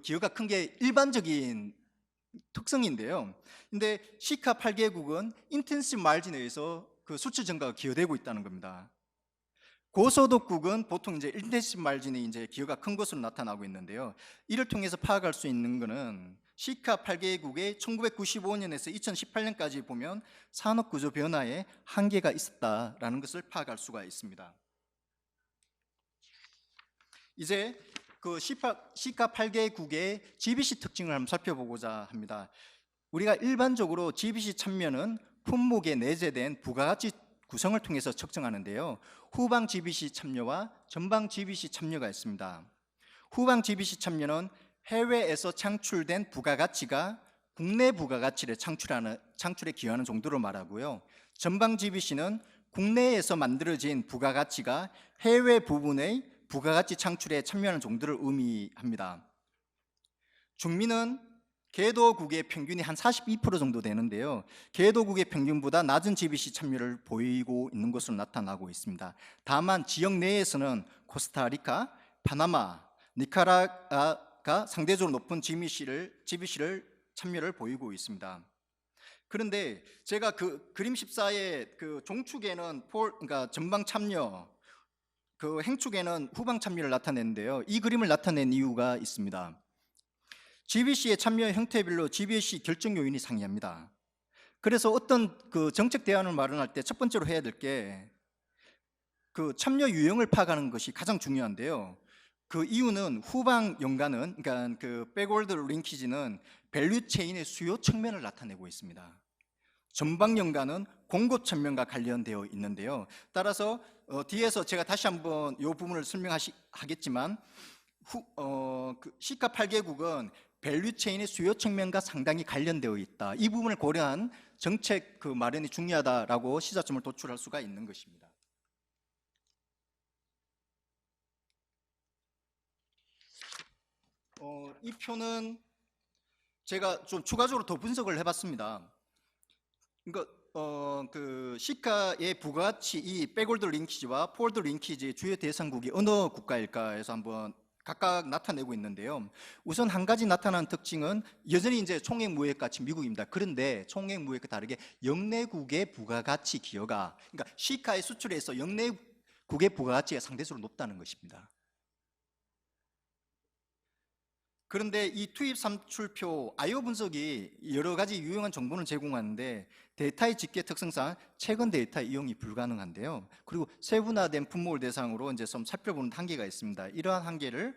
Speaker 8: 기여가 큰 게 일반적인 특성인데요. 근데 C가 8개국은 인텐시브 마진에 의해서 그 수출 증가가 기여되고 있다는 겁니다. 고소득국은 보통 이제 인텐시브 마진이 이제 기여가 큰 것으로 나타나고 있는데요. 이를 통해서 파악할 수 있는 것은 시카 8개국의 1995년에서 2018년까지 보면 산업 구조 변화에 한계가 있었다라는 것을 파악할 수가 있습니다. 이제 그 시카 8개국의 GBC 특징을 한번 살펴보고자 합니다. 우리가 일반적으로 GBC 참여는 품목에 내재된 부가가치 구성을 통해서 측정하는데요. 후방 GBC 참여와 전방 GBC 참여가 있습니다. 후방 GBC 참여는 해외에서 창출된 부가가치가 국내 부가가치를 창출에 기여하는 정도로 말하고요. 전방 GBC는 국내에서 만들어진 부가가치가 해외 부분의 부가가치 창출에 참여하는 정도를 의미합니다. 중미는 개도국의 평균이 한 42% 정도 되는데요. 개도국의 평균보다 낮은 GBC 참여를 보이고 있는 것으로 나타나고 있습니다. 다만 지역 내에서는 코스타리카, 파나마, 니카라과가 상대적으로 높은 GBC를 참여를 보이고 있습니다. 그런데 제가 그 그림 14의 그 종축에는 그러니까 전방 참여, 그 행축에는 후방 참여를 나타냈는데요. 이 그림을 나타낸 이유가 있습니다. GBC의 참여 형태별로 GBC 결정 요인이 상이합니다. 그래서 어떤 그 정책 대안을 마련할 때 첫 번째로 해야 될 게 그 참여 유형을 파악하는 것이 가장 중요한데요. 그 이유는 후방 연관은, 그러니까 그 백월드 링키지는 밸류 체인의 수요 측면을 나타내고 있습니다. 전방 연관은 공급 측면과 관련되어 있는데요. 따라서 뒤에서 제가 다시 한번 이 부분을 설명하겠지만 그 시카 8개국은 밸류 체인의 수요 측면과 상당히 관련되어 있다. 이 부분을 고려한 정책 그 마련이 중요하다라고 시사점을 도출할 수가 있는 것입니다. 이 표는 제가 좀 추가적으로 더 분석을 해봤습니다. 그러니까 그 시카의 부가가치 이 백월드 링키지와 포월드 링키지의 주요 대상국이 어느 국가일까에서 한번 각각 나타내고 있는데요. 우선 한 가지 나타나는 특징은 여전히 이제 총액 무역 가치 미국입니다. 그런데 총액 무역과 다르게 영내국의 부가가치 기여가, 그러니까 시카의 수출에서 영내국의 부가가치가 상대적으로 높다는 것입니다. 그런데 이 투입 산출표 IO 분석이 여러 가지 유용한 정보를 제공하는데 데이터의 집계 특성상 최근 데이터 이용이 불가능한데요. 그리고 세분화된 품목을 대상으로 이제 좀 살펴보는 한계가 있습니다. 이러한 한계를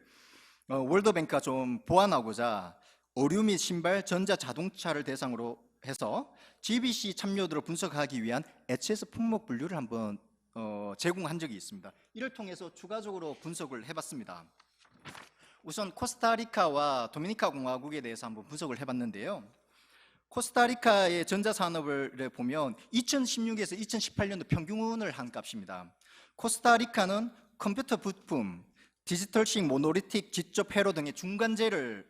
Speaker 8: 월드뱅크가 좀 보완하고자 의류 및 신발, 전자, 자동차를 대상으로 해서 GBC 참여도를 분석하기 위한 HS 품목 분류를 한번 제공한 적이 있습니다. 이를 통해서 추가적으로 분석을 해봤습니다. 우선 코스타리카와 도미니카 공화국에 대해서 한번 분석을 해봤는데요. 코스타리카의 전자산업을 보면 2016에서 2018년도 평균을 한 값입니다. 코스타리카는 컴퓨터 부품, 디지털식 모노리틱 직접 회로 등의 중간재를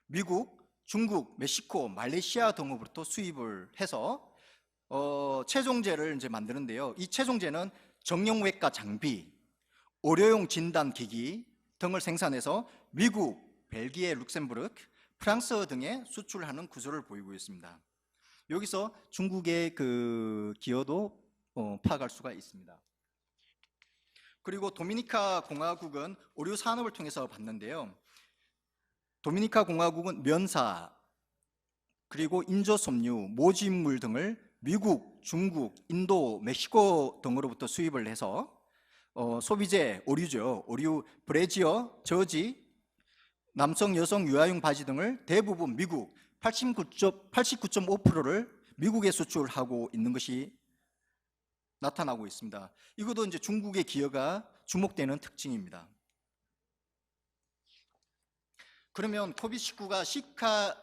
Speaker 8: 미국, 중국, 멕시코, 말레이시아 등으로부터 수입을 해서 최종재를 이제 만드는데요. 이 최종재는 정형외과 장비, 의료용 진단기기 등을 생산해서 미국, 벨기에, 룩셈부르크, 프랑스 등에 수출하는 구조를 보이고 있습니다. 여기서 중국의 그 기여도 파악할 수가 있습니다. 그리고 도미니카 공화국은 의류 산업을 통해서 봤는데요. 도미니카 공화국은 면사, 그리고 인조섬유, 모직물 등을 미국, 중국, 인도, 멕시코 등으로부터 수입을 해서 소비재, 의류죠. 의류, 브래지어, 저지, 남성, 여성 유아용 바지 등을 대부분 미국 89.5%를 미국에 수출하고 있는 것이 나타나고 있습니다. 이것도 이제 중국의 기여가 주목되는 특징입니다. 그러면 코비드19가 시카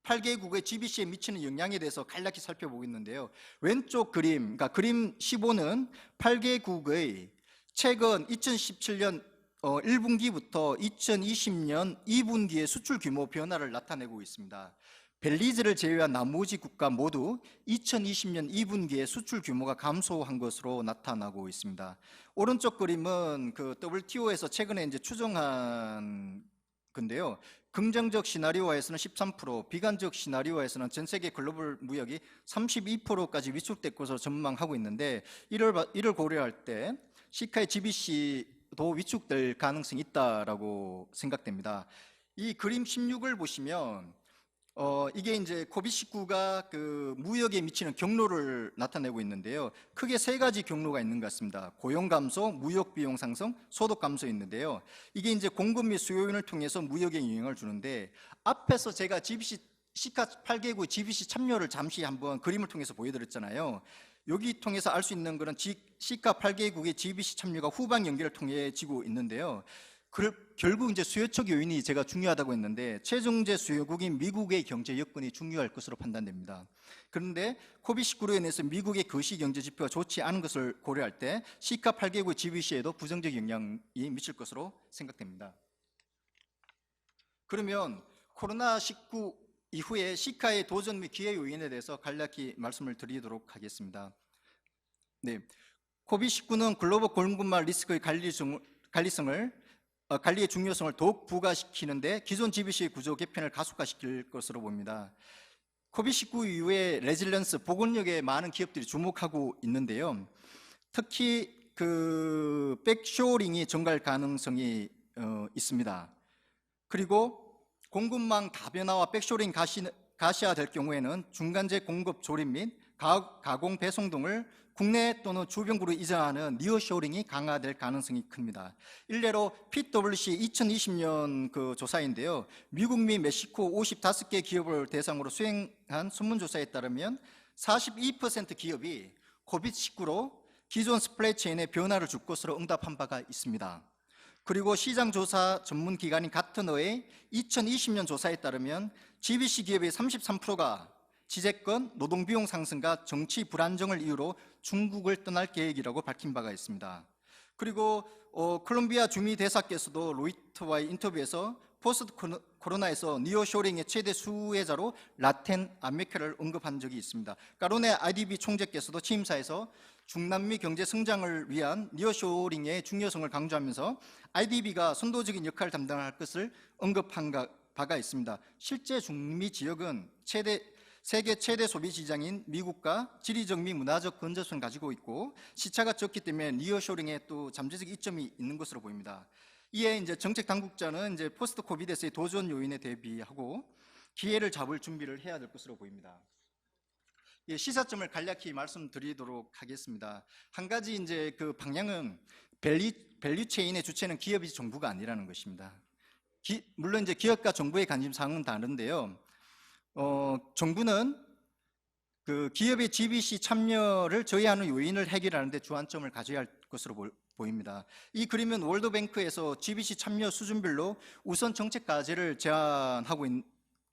Speaker 8: 8개국의 GBC에 미치는 영향에 대해서 간략히 살펴보겠는데요. 왼쪽 그림, 그러니까 그림 15는 8개국의 최근 2017년 1분기부터 2020년 2분기의 수출 규모 변화를 나타내고 있습니다. 벨리즈를 제외한 나머지 국가 모두 2020년 2분기에 수출 규모가 감소한 것으로 나타나고 있습니다. 오른쪽 그림은 그 WTO에서 최근에 이제 추정한 건데요. 긍정적 시나리오에서는 13%, 비관적 시나리오에서는 전 세계 글로벌 무역이 32%까지 위축될 것으로 전망하고 있는데 이를 고려할 때 시카의 GBC도 위축될 가능성이 있다라고 생각됩니다. 이 그림 16을 보시면 이게 이제 코비드-19가 그 무역에 미치는 경로를 나타내고 있는데요. 크게 세 가지 경로가 있는 것 같습니다. 고용 감소, 무역 비용 상승, 소득 감소 있는데요. 이게 이제 공급 및 수요인을 통해서 무역에 영향을 주는데, 앞에서 제가 GBC 시카 8개국 GBC 참여를 잠시 한번 그림을 통해서 보여드렸잖아요. 여기 통해서 알 수 있는 것은 시카 8개국의 GBC 참여가 후방 연계를 통해 지고 있는데요. 결국 이제 수요적 요인이 제가 중요하다고 했는데, 최종제 수요국인 미국의 경제 여건이 중요할 것으로 판단됩니다. 그런데 코비드-19로 인해서 미국의 거시 경제 지표가 좋지 않은 것을 고려할 때 시카 8개국 GBC에도 부정적 영향이 미칠 것으로 생각됩니다. 그러면 코로나19 이후에 시카의 도전 및 기회 요인에 대해서 간략히 말씀을 드리도록 하겠습니다. 네, 코비드-19는 글로벌 공급망 리스크의 관리의 중요성을 더욱 부각시키는데 기존 GBC 구조 개편을 가속화시킬 것으로 봅니다. 코비드-19 이후에 레질런스, 복원력에 많은 기업들이 주목하고 있는데요. 특히 그 백쇼링이 증가할 가능성이 있습니다. 그리고 공급망 다변화와 백쇼링 가시화될 경우에는 중간재 공급 조립 및 가공 배송 등을 국내 또는 주변국으로 이전하는 니어쇼링이 강화될 가능성이 큽니다. 일례로 PwC 2020년 그 조사인데요. 미국 및 멕시코 55개 기업을 대상으로 수행한 설문조사에 따르면 42% 기업이 코비드-19로 기존 스플라이체인의 변화를 줄 것으로 응답한 바가 있습니다. 그리고 시장조사 전문기관인 가트너의 2020년 조사에 따르면 GBC 기업의 33%가 지재권, 노동비용 상승과 정치 불안정을 이유로 중국을 떠날 계획이라고 밝힌 바가 있습니다. 그리고 콜롬비아 주미 대사께서도 로이터와의 인터뷰에서 포스트 코로나에서 니어쇼링의 최대 수혜자로 라틴 아메리카를 언급한 적이 있습니다. 까로네 IDB 총재께서도 취임사에서 중남미 경제 성장을 위한 니어쇼링의 중요성을 강조하면서 IDB가 선도적인 역할을 담당할 것을 언급한 바가 있습니다. 실제 중미 지역은 세계 최대 소비 시장인 미국과 지리적 및 문화적 근접성을 가지고 있고 시차가 적기 때문에 니어쇼링에 또 잠재적 이점이 있는 것으로 보입니다. 이에 이제 정책 당국자는 이제 포스트 코비드에서의 도전 요인에 대비하고 기회를 잡을 준비를 해야 될 것으로 보입니다. 예, 시사점을 간략히 말씀드리도록 하겠습니다. 한 가지 이제 그 방향은 밸류 체인의 주체는 기업이지 정부가 아니라는 것입니다. 물론 이제 기업과 정부의 관심 사항은 다른데요. 정부는 그 기업의 GBC 참여를 저해하는 요인을 해결하는 데 주안점을 가져야 할 것으로 보입니다. 이 그림은 월드뱅크에서 GBC 참여 수준별로 우선 정책 과제를 제안하고 있는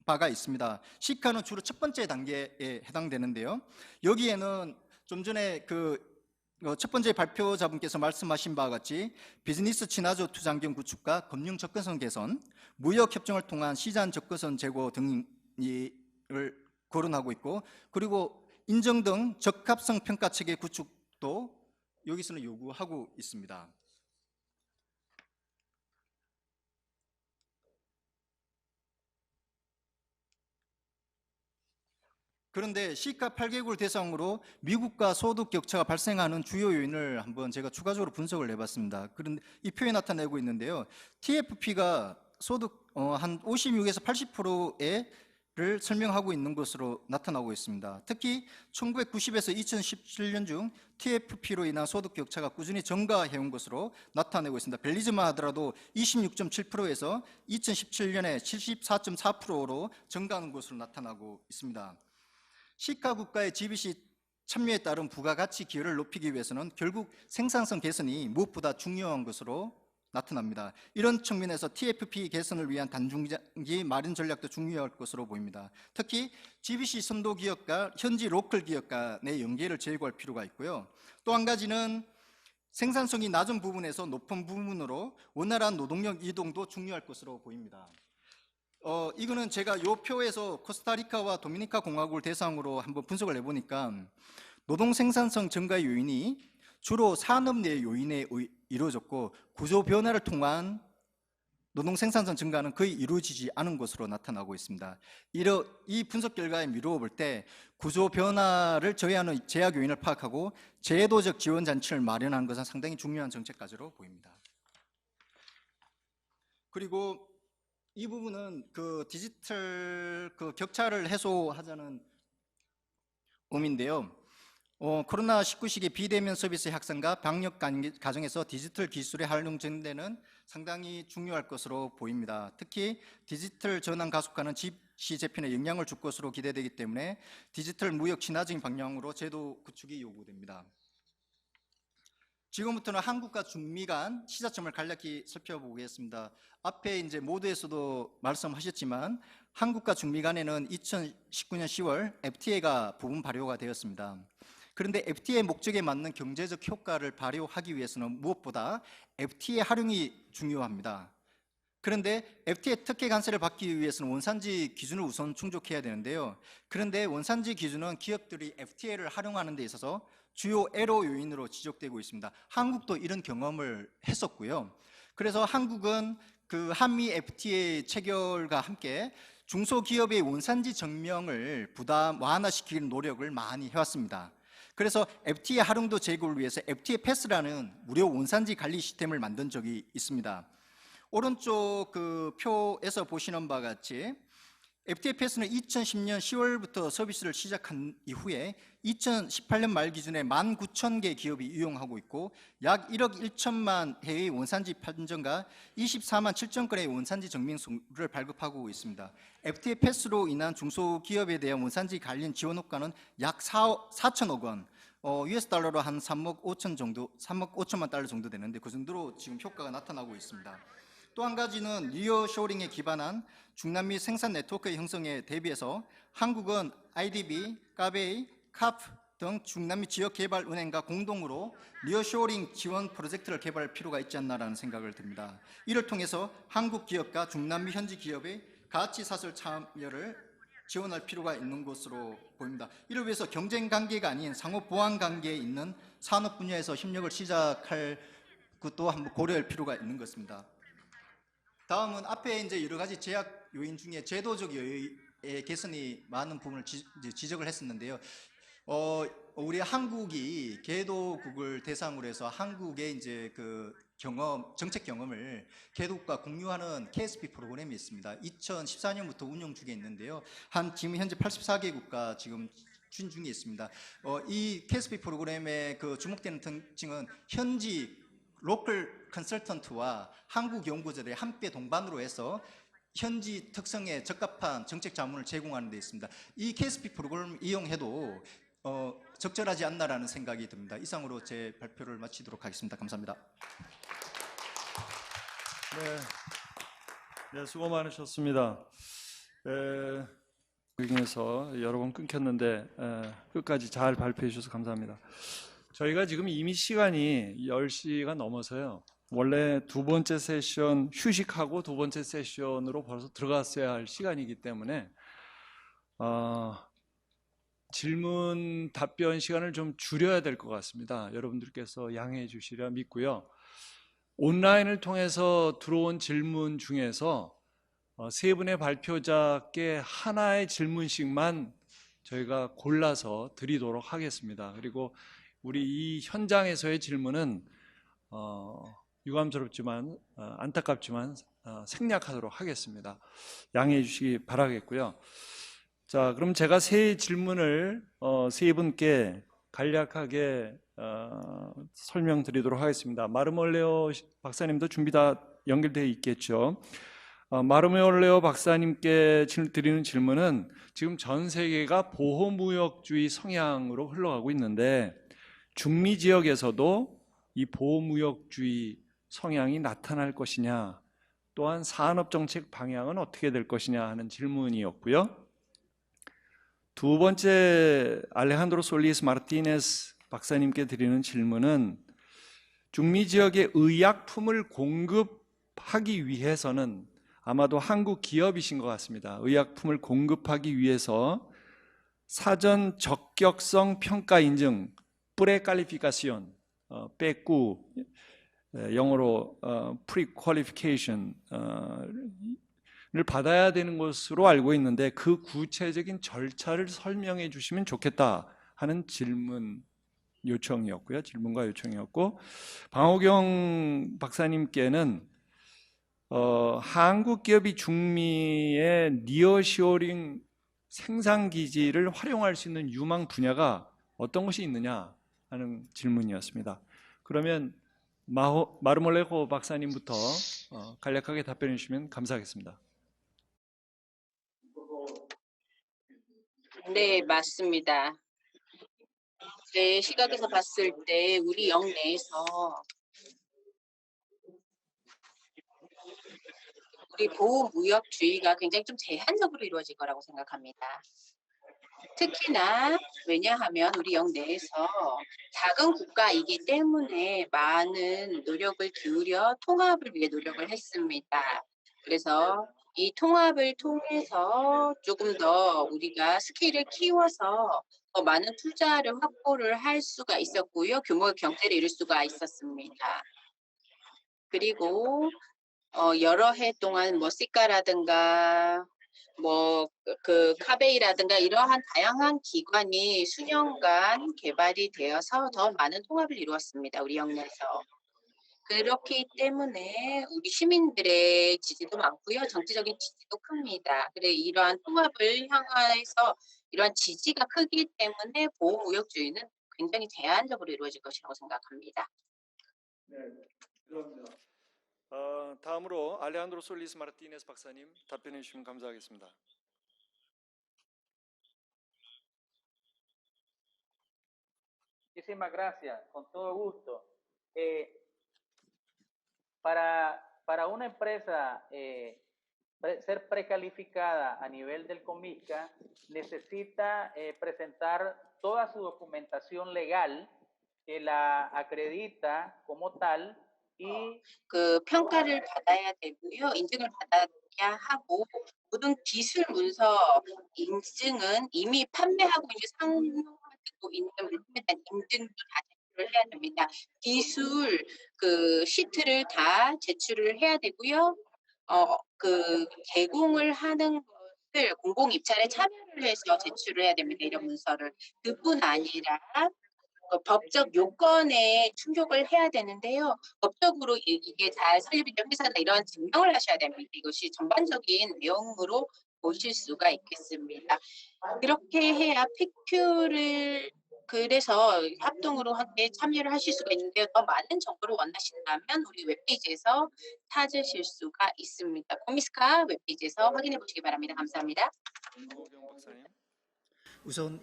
Speaker 8: 바가 있습니다. 시카는 주로 첫 번째 단계에 해당되는데요. 여기에는 좀 전에 그 첫 번째 발표자분께서 말씀하신 바와 같이 비즈니스 친화적 투자환경 구축과 금융 접근성 개선, 무역 협정을 통한 시장 접근성 제고 등을 거론하고 있고, 그리고 인정 등 적합성 평가 체계 구축도 여기서는 요구하고 있습니다. 그런데 시카 8개국을 대상으로 미국과 소득 격차가 발생하는 주요 요인을 한번 제가 추가적으로 분석을 해봤습니다. 그런데 이 표에 나타내고 있는데요. TFP가 소득 한 56에서 80%를 설명하고 있는 것으로 나타나고 있습니다. 특히 1990에서 2017년 중 TFP로 인한 소득 격차가 꾸준히 증가해온 것으로 나타내고 있습니다. 벨리즈만 하더라도 26.7%에서 2017년에 74.4%로 증가하는 것으로 나타나고 있습니다. 시카 국가의 GBC 참여에 따른 부가가치 기여를 높이기 위해서는 결국 생산성 개선이 무엇보다 중요한 것으로 나타납니다. 이런 측면에서 TFP 개선을 위한 단중기 마련 전략도 중요할 것으로 보입니다. 특히 GBC 선도 기업과 현지 로컬 기업 간의 연계를 제고할 필요가 있고요. 또 한 가지는 생산성이 낮은 부분에서 높은 부분으로 원활한 노동력 이동도 중요할 것으로 보입니다. 이거는 제가 이 표에서 코스타리카와 도미니카 공화국을 대상으로 한번 분석을 해보니까 노동 생산성 증가의 요인이 주로 산업 내 요인에 이루어졌고 구조 변화를 통한 노동 생산성 증가는 거의 이루어지지 않은 것으로 나타나고 있습니다. 이 분석 결과에 미루어 볼 때 구조 변화를 저해하는 제약 요인을 파악하고 제도적 지원 장치를 마련하는 것은 상당히 중요한 정책 과제로 보입니다. 그리고 이 부분은 그 디지털 그 격차를 해소하자는 의미인데요. 코로나19 시기 비대면 서비스 확산과 방역 과정에서 디지털 기술의 활용 증대는 상당히 중요할 것으로 보입니다. 특히 디지털 전환 가속화는 집시 재편에 영향을 줄 것으로 기대되기 때문에 디지털 무역 친화적인 방향으로 제도 구축이 요구됩니다. 지금부터는 한국과 중미 간 시사점을 간략히 살펴보겠습니다. 앞에 이제 모두에서도 말씀하셨지만 한국과 중미 간에는 2019년 10월 FTA가 부분 발효가 되었습니다. 그런데 FTA 목적에 맞는 경제적 효과를 발휘하기 위해서는 무엇보다 FTA 활용이 중요합니다. 그런데 FTA 특혜 관세를 받기 위해서는 원산지 기준을 우선 충족해야 되는데요. 그런데 원산지 기준은 기업들이 FTA를 활용하는 데 있어서 주요 애로 요인으로 지적되고 있습니다. 한국도 이런 경험을 했었고요. 그래서 한국은 그 한미 FTA 체결과 함께 중소기업의 원산지 증명을 부담 완화시키는 노력을 많이 해왔습니다. 그래서 FTA 활용도 제고를 위해서 FTA 패스라는 무료 원산지 관리 시스템을 만든 적이 있습니다. 오른쪽 그 표에서 보시는 바와 같이 FTA 패스는 2010년 10월부터 서비스를 시작한 이후에 2018년 말 기준에 19,000개 기업이 이용하고 있고 약 1억 1천만 회의 원산지 판정과 24만 7천 건의 원산지 증명서를 발급하고 있습니다. FTA 패스로 인한 중소기업에 대한 원산지 관련 지원 효과는 약 4천억 원, US 달러로 한 3억 5천 정도, 3억 5천만 달러 정도 되는데 그 정도로 지금 효과가 나타나고 있습니다. 또 한 가지는 리어쇼링에 기반한 중남미 생산 네트워크의 형성에 대비해서 한국은 IDB, 까베이, 카프 등 중남미 지역개발은행과 공동으로 리어쇼링 지원 프로젝트를 개발할 필요가 있지 않나라는 생각을 듭니다. 이를 통해서 한국 기업과 중남미 현지 기업의 가치 사슬 참여를 지원할 필요가 있는 것으로 보입니다. 이를 위해서 경쟁 관계가 아닌 상호 보완 관계에 있는 산업 분야에서 협력을 시작할 것도 한번 고려할 필요가 있는 것입니다. 다음은 앞에 이제 여러 가지 제약 요인 중에 제도적 요인의 개선이 많은 부분을 지적을 했었는데요. 우리 한국이 개도국을 대상으로 해서 한국의 이제 그 정책 경험을 개도국과 공유하는 KSP 프로그램이 있습니다. 2014년부터 운영 중에 있는데요. 지금 현재 84개국가 지금 추진 중에 있습니다. 이 KSP 프로그램의 그 주목되는 특징은 현지 로컬 컨설턴트와 한국 연구자들이 함께 동반으로 해서 현지 특성에 적합한 정책 자문을 제공하는 데 있습니다. 이 KSP 프로그램을 이용해도 적절하지 않나라는 생각이 듭니다. 이상으로 제 발표를 마치도록 하겠습니다. 감사합니다.
Speaker 4: 네, 수고 많으셨습니다. 중에서 여러 번 끊겼는데 끝까지 잘 발표해 주셔서 감사합니다. 저희가 지금 이미 시간이 10시가 넘어서요. 원래 두 번째 세션 휴식하고 두 번째 세션으로 벌써 들어갔어야 할 시간이기 때문에 질문 답변 시간을 좀 줄여야 될 것 같습니다. 여러분들께서 양해해 주시리라 믿고요. 온라인을 통해서 들어온 질문 중에서 세 분의 발표자께 하나의 질문씩만 저희가 골라서 드리도록 하겠습니다. 그리고 우리 이 현장에서의 질문은 유감스럽지만 안타깝지만 생략하도록 하겠습니다. 양해해 주시기 바라겠고요. 자, 그럼 제가 세 질문을 세 분께 간략하게 설명드리도록 하겠습니다. 마르몰레오 박사님도 준비 다 연결되어 있겠죠. 마르몰레오 박사님께 드리는 질문은 지금 전 세계가 보호무역주의 성향으로 흘러가고 있는데 중미 지역에서도 이 보호무역주의 성향이 나타날 것이냐, 또한 산업정책 방향은 어떻게 될 것이냐 하는 질문이었고요. 두 번째 알레한드로 솔리스 마르티네스 박사님께 드리는 질문은 중미 지역의 의약품을 공급하기 위해서는 아마도 한국 기업이신 것 같습니다. 의약품을 공급하기 위해서 사전 적격성 평가 인증, 프레칼리피카시온, 빼꾸 영어로 pre-qualification 를 받아야 되는 것으로 알고 있는데 그 구체적인 절차를 설명해 주시면 좋겠다 하는 질문과 요청이었고, 방호경 박사님께는 한국 기업이 중미의 니어쇼링 생산 기지를 활용할 수 있는 유망 분야가 어떤 것이 있느냐 하는 질문이었습니다. 그러면 마르몰레호 박사님부터 간략하게 답변해 주시면 감사하겠습니다.
Speaker 7: 네, 맞습니다. 제 시각에서 봤을 때 우리 영 내에서 우리 보호무역주의가 굉장히 좀 제한적으로 이루어질 거라고 생각합니다. 특히나 왜냐하면 우리 영 내에서 작은 국가이기 때문에 많은 노력을 기울여 통합을 위해 노력을 했습니다. 그래서 이 통합을 통해서 조금 더 우리가 스킬을 키워서 더 많은 투자를 확보를 할 수가 있었고요. 규모의 경제를 이룰 수가 있었습니다. 그리고 여러 해 동안 뭐 시카라든가 뭐 그 카베이라든가 이러한 다양한 기관이 수년간 개발이 되어서 더 많은 통합을 이루었습니다. 우리 영내에서. 그렇기 때문에 우리 시민들의 지지도 많고요. 정치적인 지지도 큽니다. 그래 이러한 통합을 향해서 이러한 지지가 크기 때문에 보호무역주의는 굉장히 제한적으로 이루어질 것이라고 생각합니다.
Speaker 4: 네, 감사합니다. 다음으로 알레한드로 솔리스 마르티네스 박사님 답변해 주시면 감사하겠습니다.
Speaker 9: Muchísimas gracias, con todo gusto. Para una empresa ser precalificada a nivel del COMISCA necesita presentar toda su documentación legal que la acredita como tal.
Speaker 7: 그 평가를 받아야 되고요. 인증을 받아야 하고 모든 기술 문서 인증은 이미 판매하고 이제 상용화되고 있는 물품에 대한 인증도 다 제출을 해야 됩니다. 기술 그 시트를 다 제출을 해야 되고요. 그 제공을 하는 것을 공공 입찰에 참여를 해서 제출을 해야 됩니다. 이런 문서를. 그뿐 아니라 법적 요건에 충족을 해야 되는데요. 법적으로 이게 잘 설립이 된 회사다 이런 증명을 하셔야 됩니다. 이것이 전반적인 내용으로 보실 수가 있겠습니다. 그렇게 해야 PQ를 그래서 합동으로 함께 참여를 하실 수가 있는데요. 더 많은 정보를 원하신다면 우리 웹페이지에서 찾으실 수가 있습니다. 코미스카 웹페이지에서 확인해 보시기 바랍니다. 감사합니다.
Speaker 8: 우선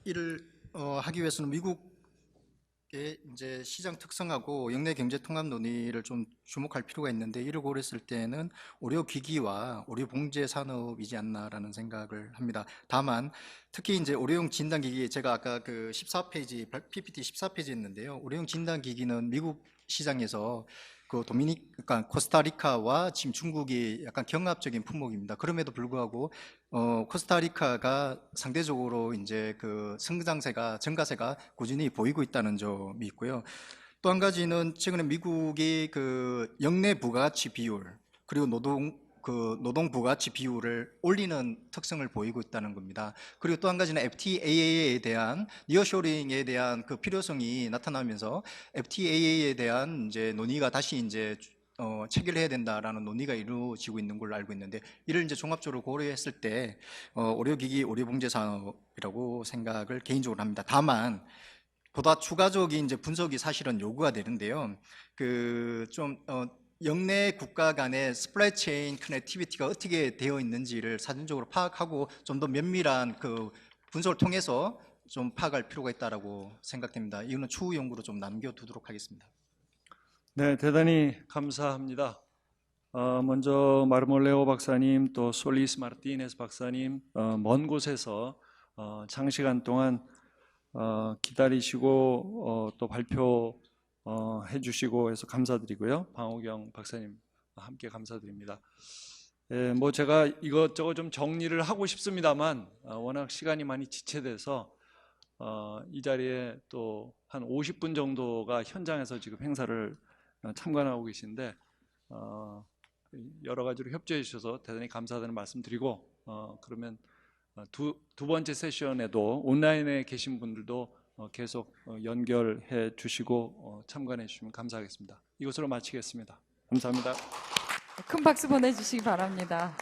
Speaker 8: 이를 하기 위해서는 미국의 이제 시장 특성하고 영내 경제 통합 논의를 좀 주목할 필요가 있는데, 이를 고려했을 때는 의료기기와 의료봉제 산업이지 않나라는 생각을 합니다. 다만 특히 이제 의료용 진단기기, 제가 아까 그 14페이지 PPT 14페이지 했는데요. 의료용 진단기기는 미국 시장에서 그 그러니까 코스타리카와 지금 중국이 약간 경합적인 품목입니다. 그럼에도 불구하고 코스타리카가 상대적으로 이제 그 증가세가 꾸준히 보이고 있다는 점이 있고요. 또 한 가지는 최근에 미국이 그 영내 부가가치 비율 그리고 노동 부가가치 비율을 올리는 특성을 보이고 있다는 겁니다. 그리고 또 한 가지는 FTAA에 대한 니어쇼링에 대한 그 필요성이 나타나면서 FTAA에 대한 이제 논의가 다시 이제 체결해야 된다라는 논의가 이루어지고 있는 걸로 알고 있는데, 이를 이제 종합적으로 고려했을 때 의료기기, 의료봉제 산업이라고 생각을 개인적으로 합니다. 다만 보다 추가적인 이제 분석이 사실은 요구가 되는데요. 영내 국가 간의 스플라이 체인 커넥티비티가 어떻게 되어 있는지를 사전적으로 파악하고 좀 더 면밀한 그 분석을 통해서 좀 파악할 필요가 있다라고 생각됩니다. 이거는 추후 연구로 좀 남겨두도록 하겠습니다.
Speaker 4: 네, 대단히 감사합니다. 먼저 마르몰레오 박사님, 또 솔리스 마르티네스 박사님, 먼 곳에서 장시간 동안 기다리시고 또 발표해 주시고 해서 감사드리고요. 방호경 박사님 함께 감사드립니다. 뭐 제가 이것저것 좀 정리를 하고 싶습니다만 워낙 시간이 많이 지체돼서 이 자리에 또 한 50분 정도가 현장에서 지금 행사를 참관하고 계신데 여러 가지로 협조해 주셔서 대단히 감사하다는 말씀드리고 그러면 두 번째 세션에도 온라인에 계신 분들도 계속 연결해 주시고 참관해 주시면 감사하겠습니다. 이것으로 마치겠습니다. 감사합니다.
Speaker 1: 큰 박수 보내주시기 바랍니다.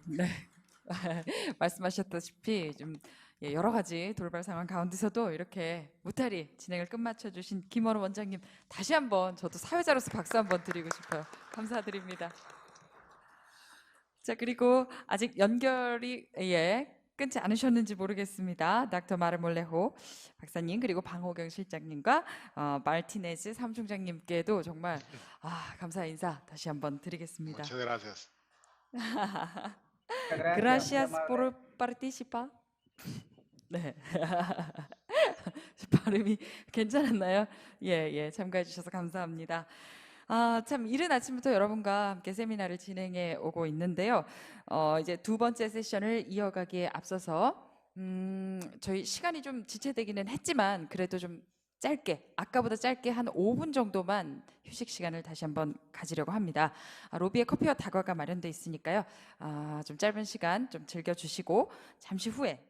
Speaker 1: 네, 말씀하셨다시피 좀 여러 가지 돌발 상황 가운데서도 이렇게 무탈히 진행을 끝마쳐 주신 김원호 원장님 다시 한번 저도 사회자로서 박수 한번 드리고 싶어요. 감사드립니다. 자, 그리고 아직 연결이 끊지 않으셨는지 모르겠습니다. 닥터 마르몰레호 박사님 그리고 방호경 실장님과 말티네즈 사무총장님께도 정말 감사 인사 다시 한번 드리겠습니다.
Speaker 10: Muchas gracias.
Speaker 1: Gracias por participar. 네. 발음이 괜찮았나요? 예, 참가해 주셔서 감사합니다. 참 이른 아침부터 여러분과 함께 세미나를 진행해 오고 있는데요. 이제 두 번째 세션을 이어가기에 앞서서 저희 시간이 좀 지체되기는 했지만 그래도 좀 짧게, 아까보다 짧게 한 5분 정도만 휴식 시간을 다시 한번 가지려고 합니다. 로비에 커피와 다과가 마련돼 있으니까요. 좀 짧은 시간 좀 즐겨주시고 잠시 후에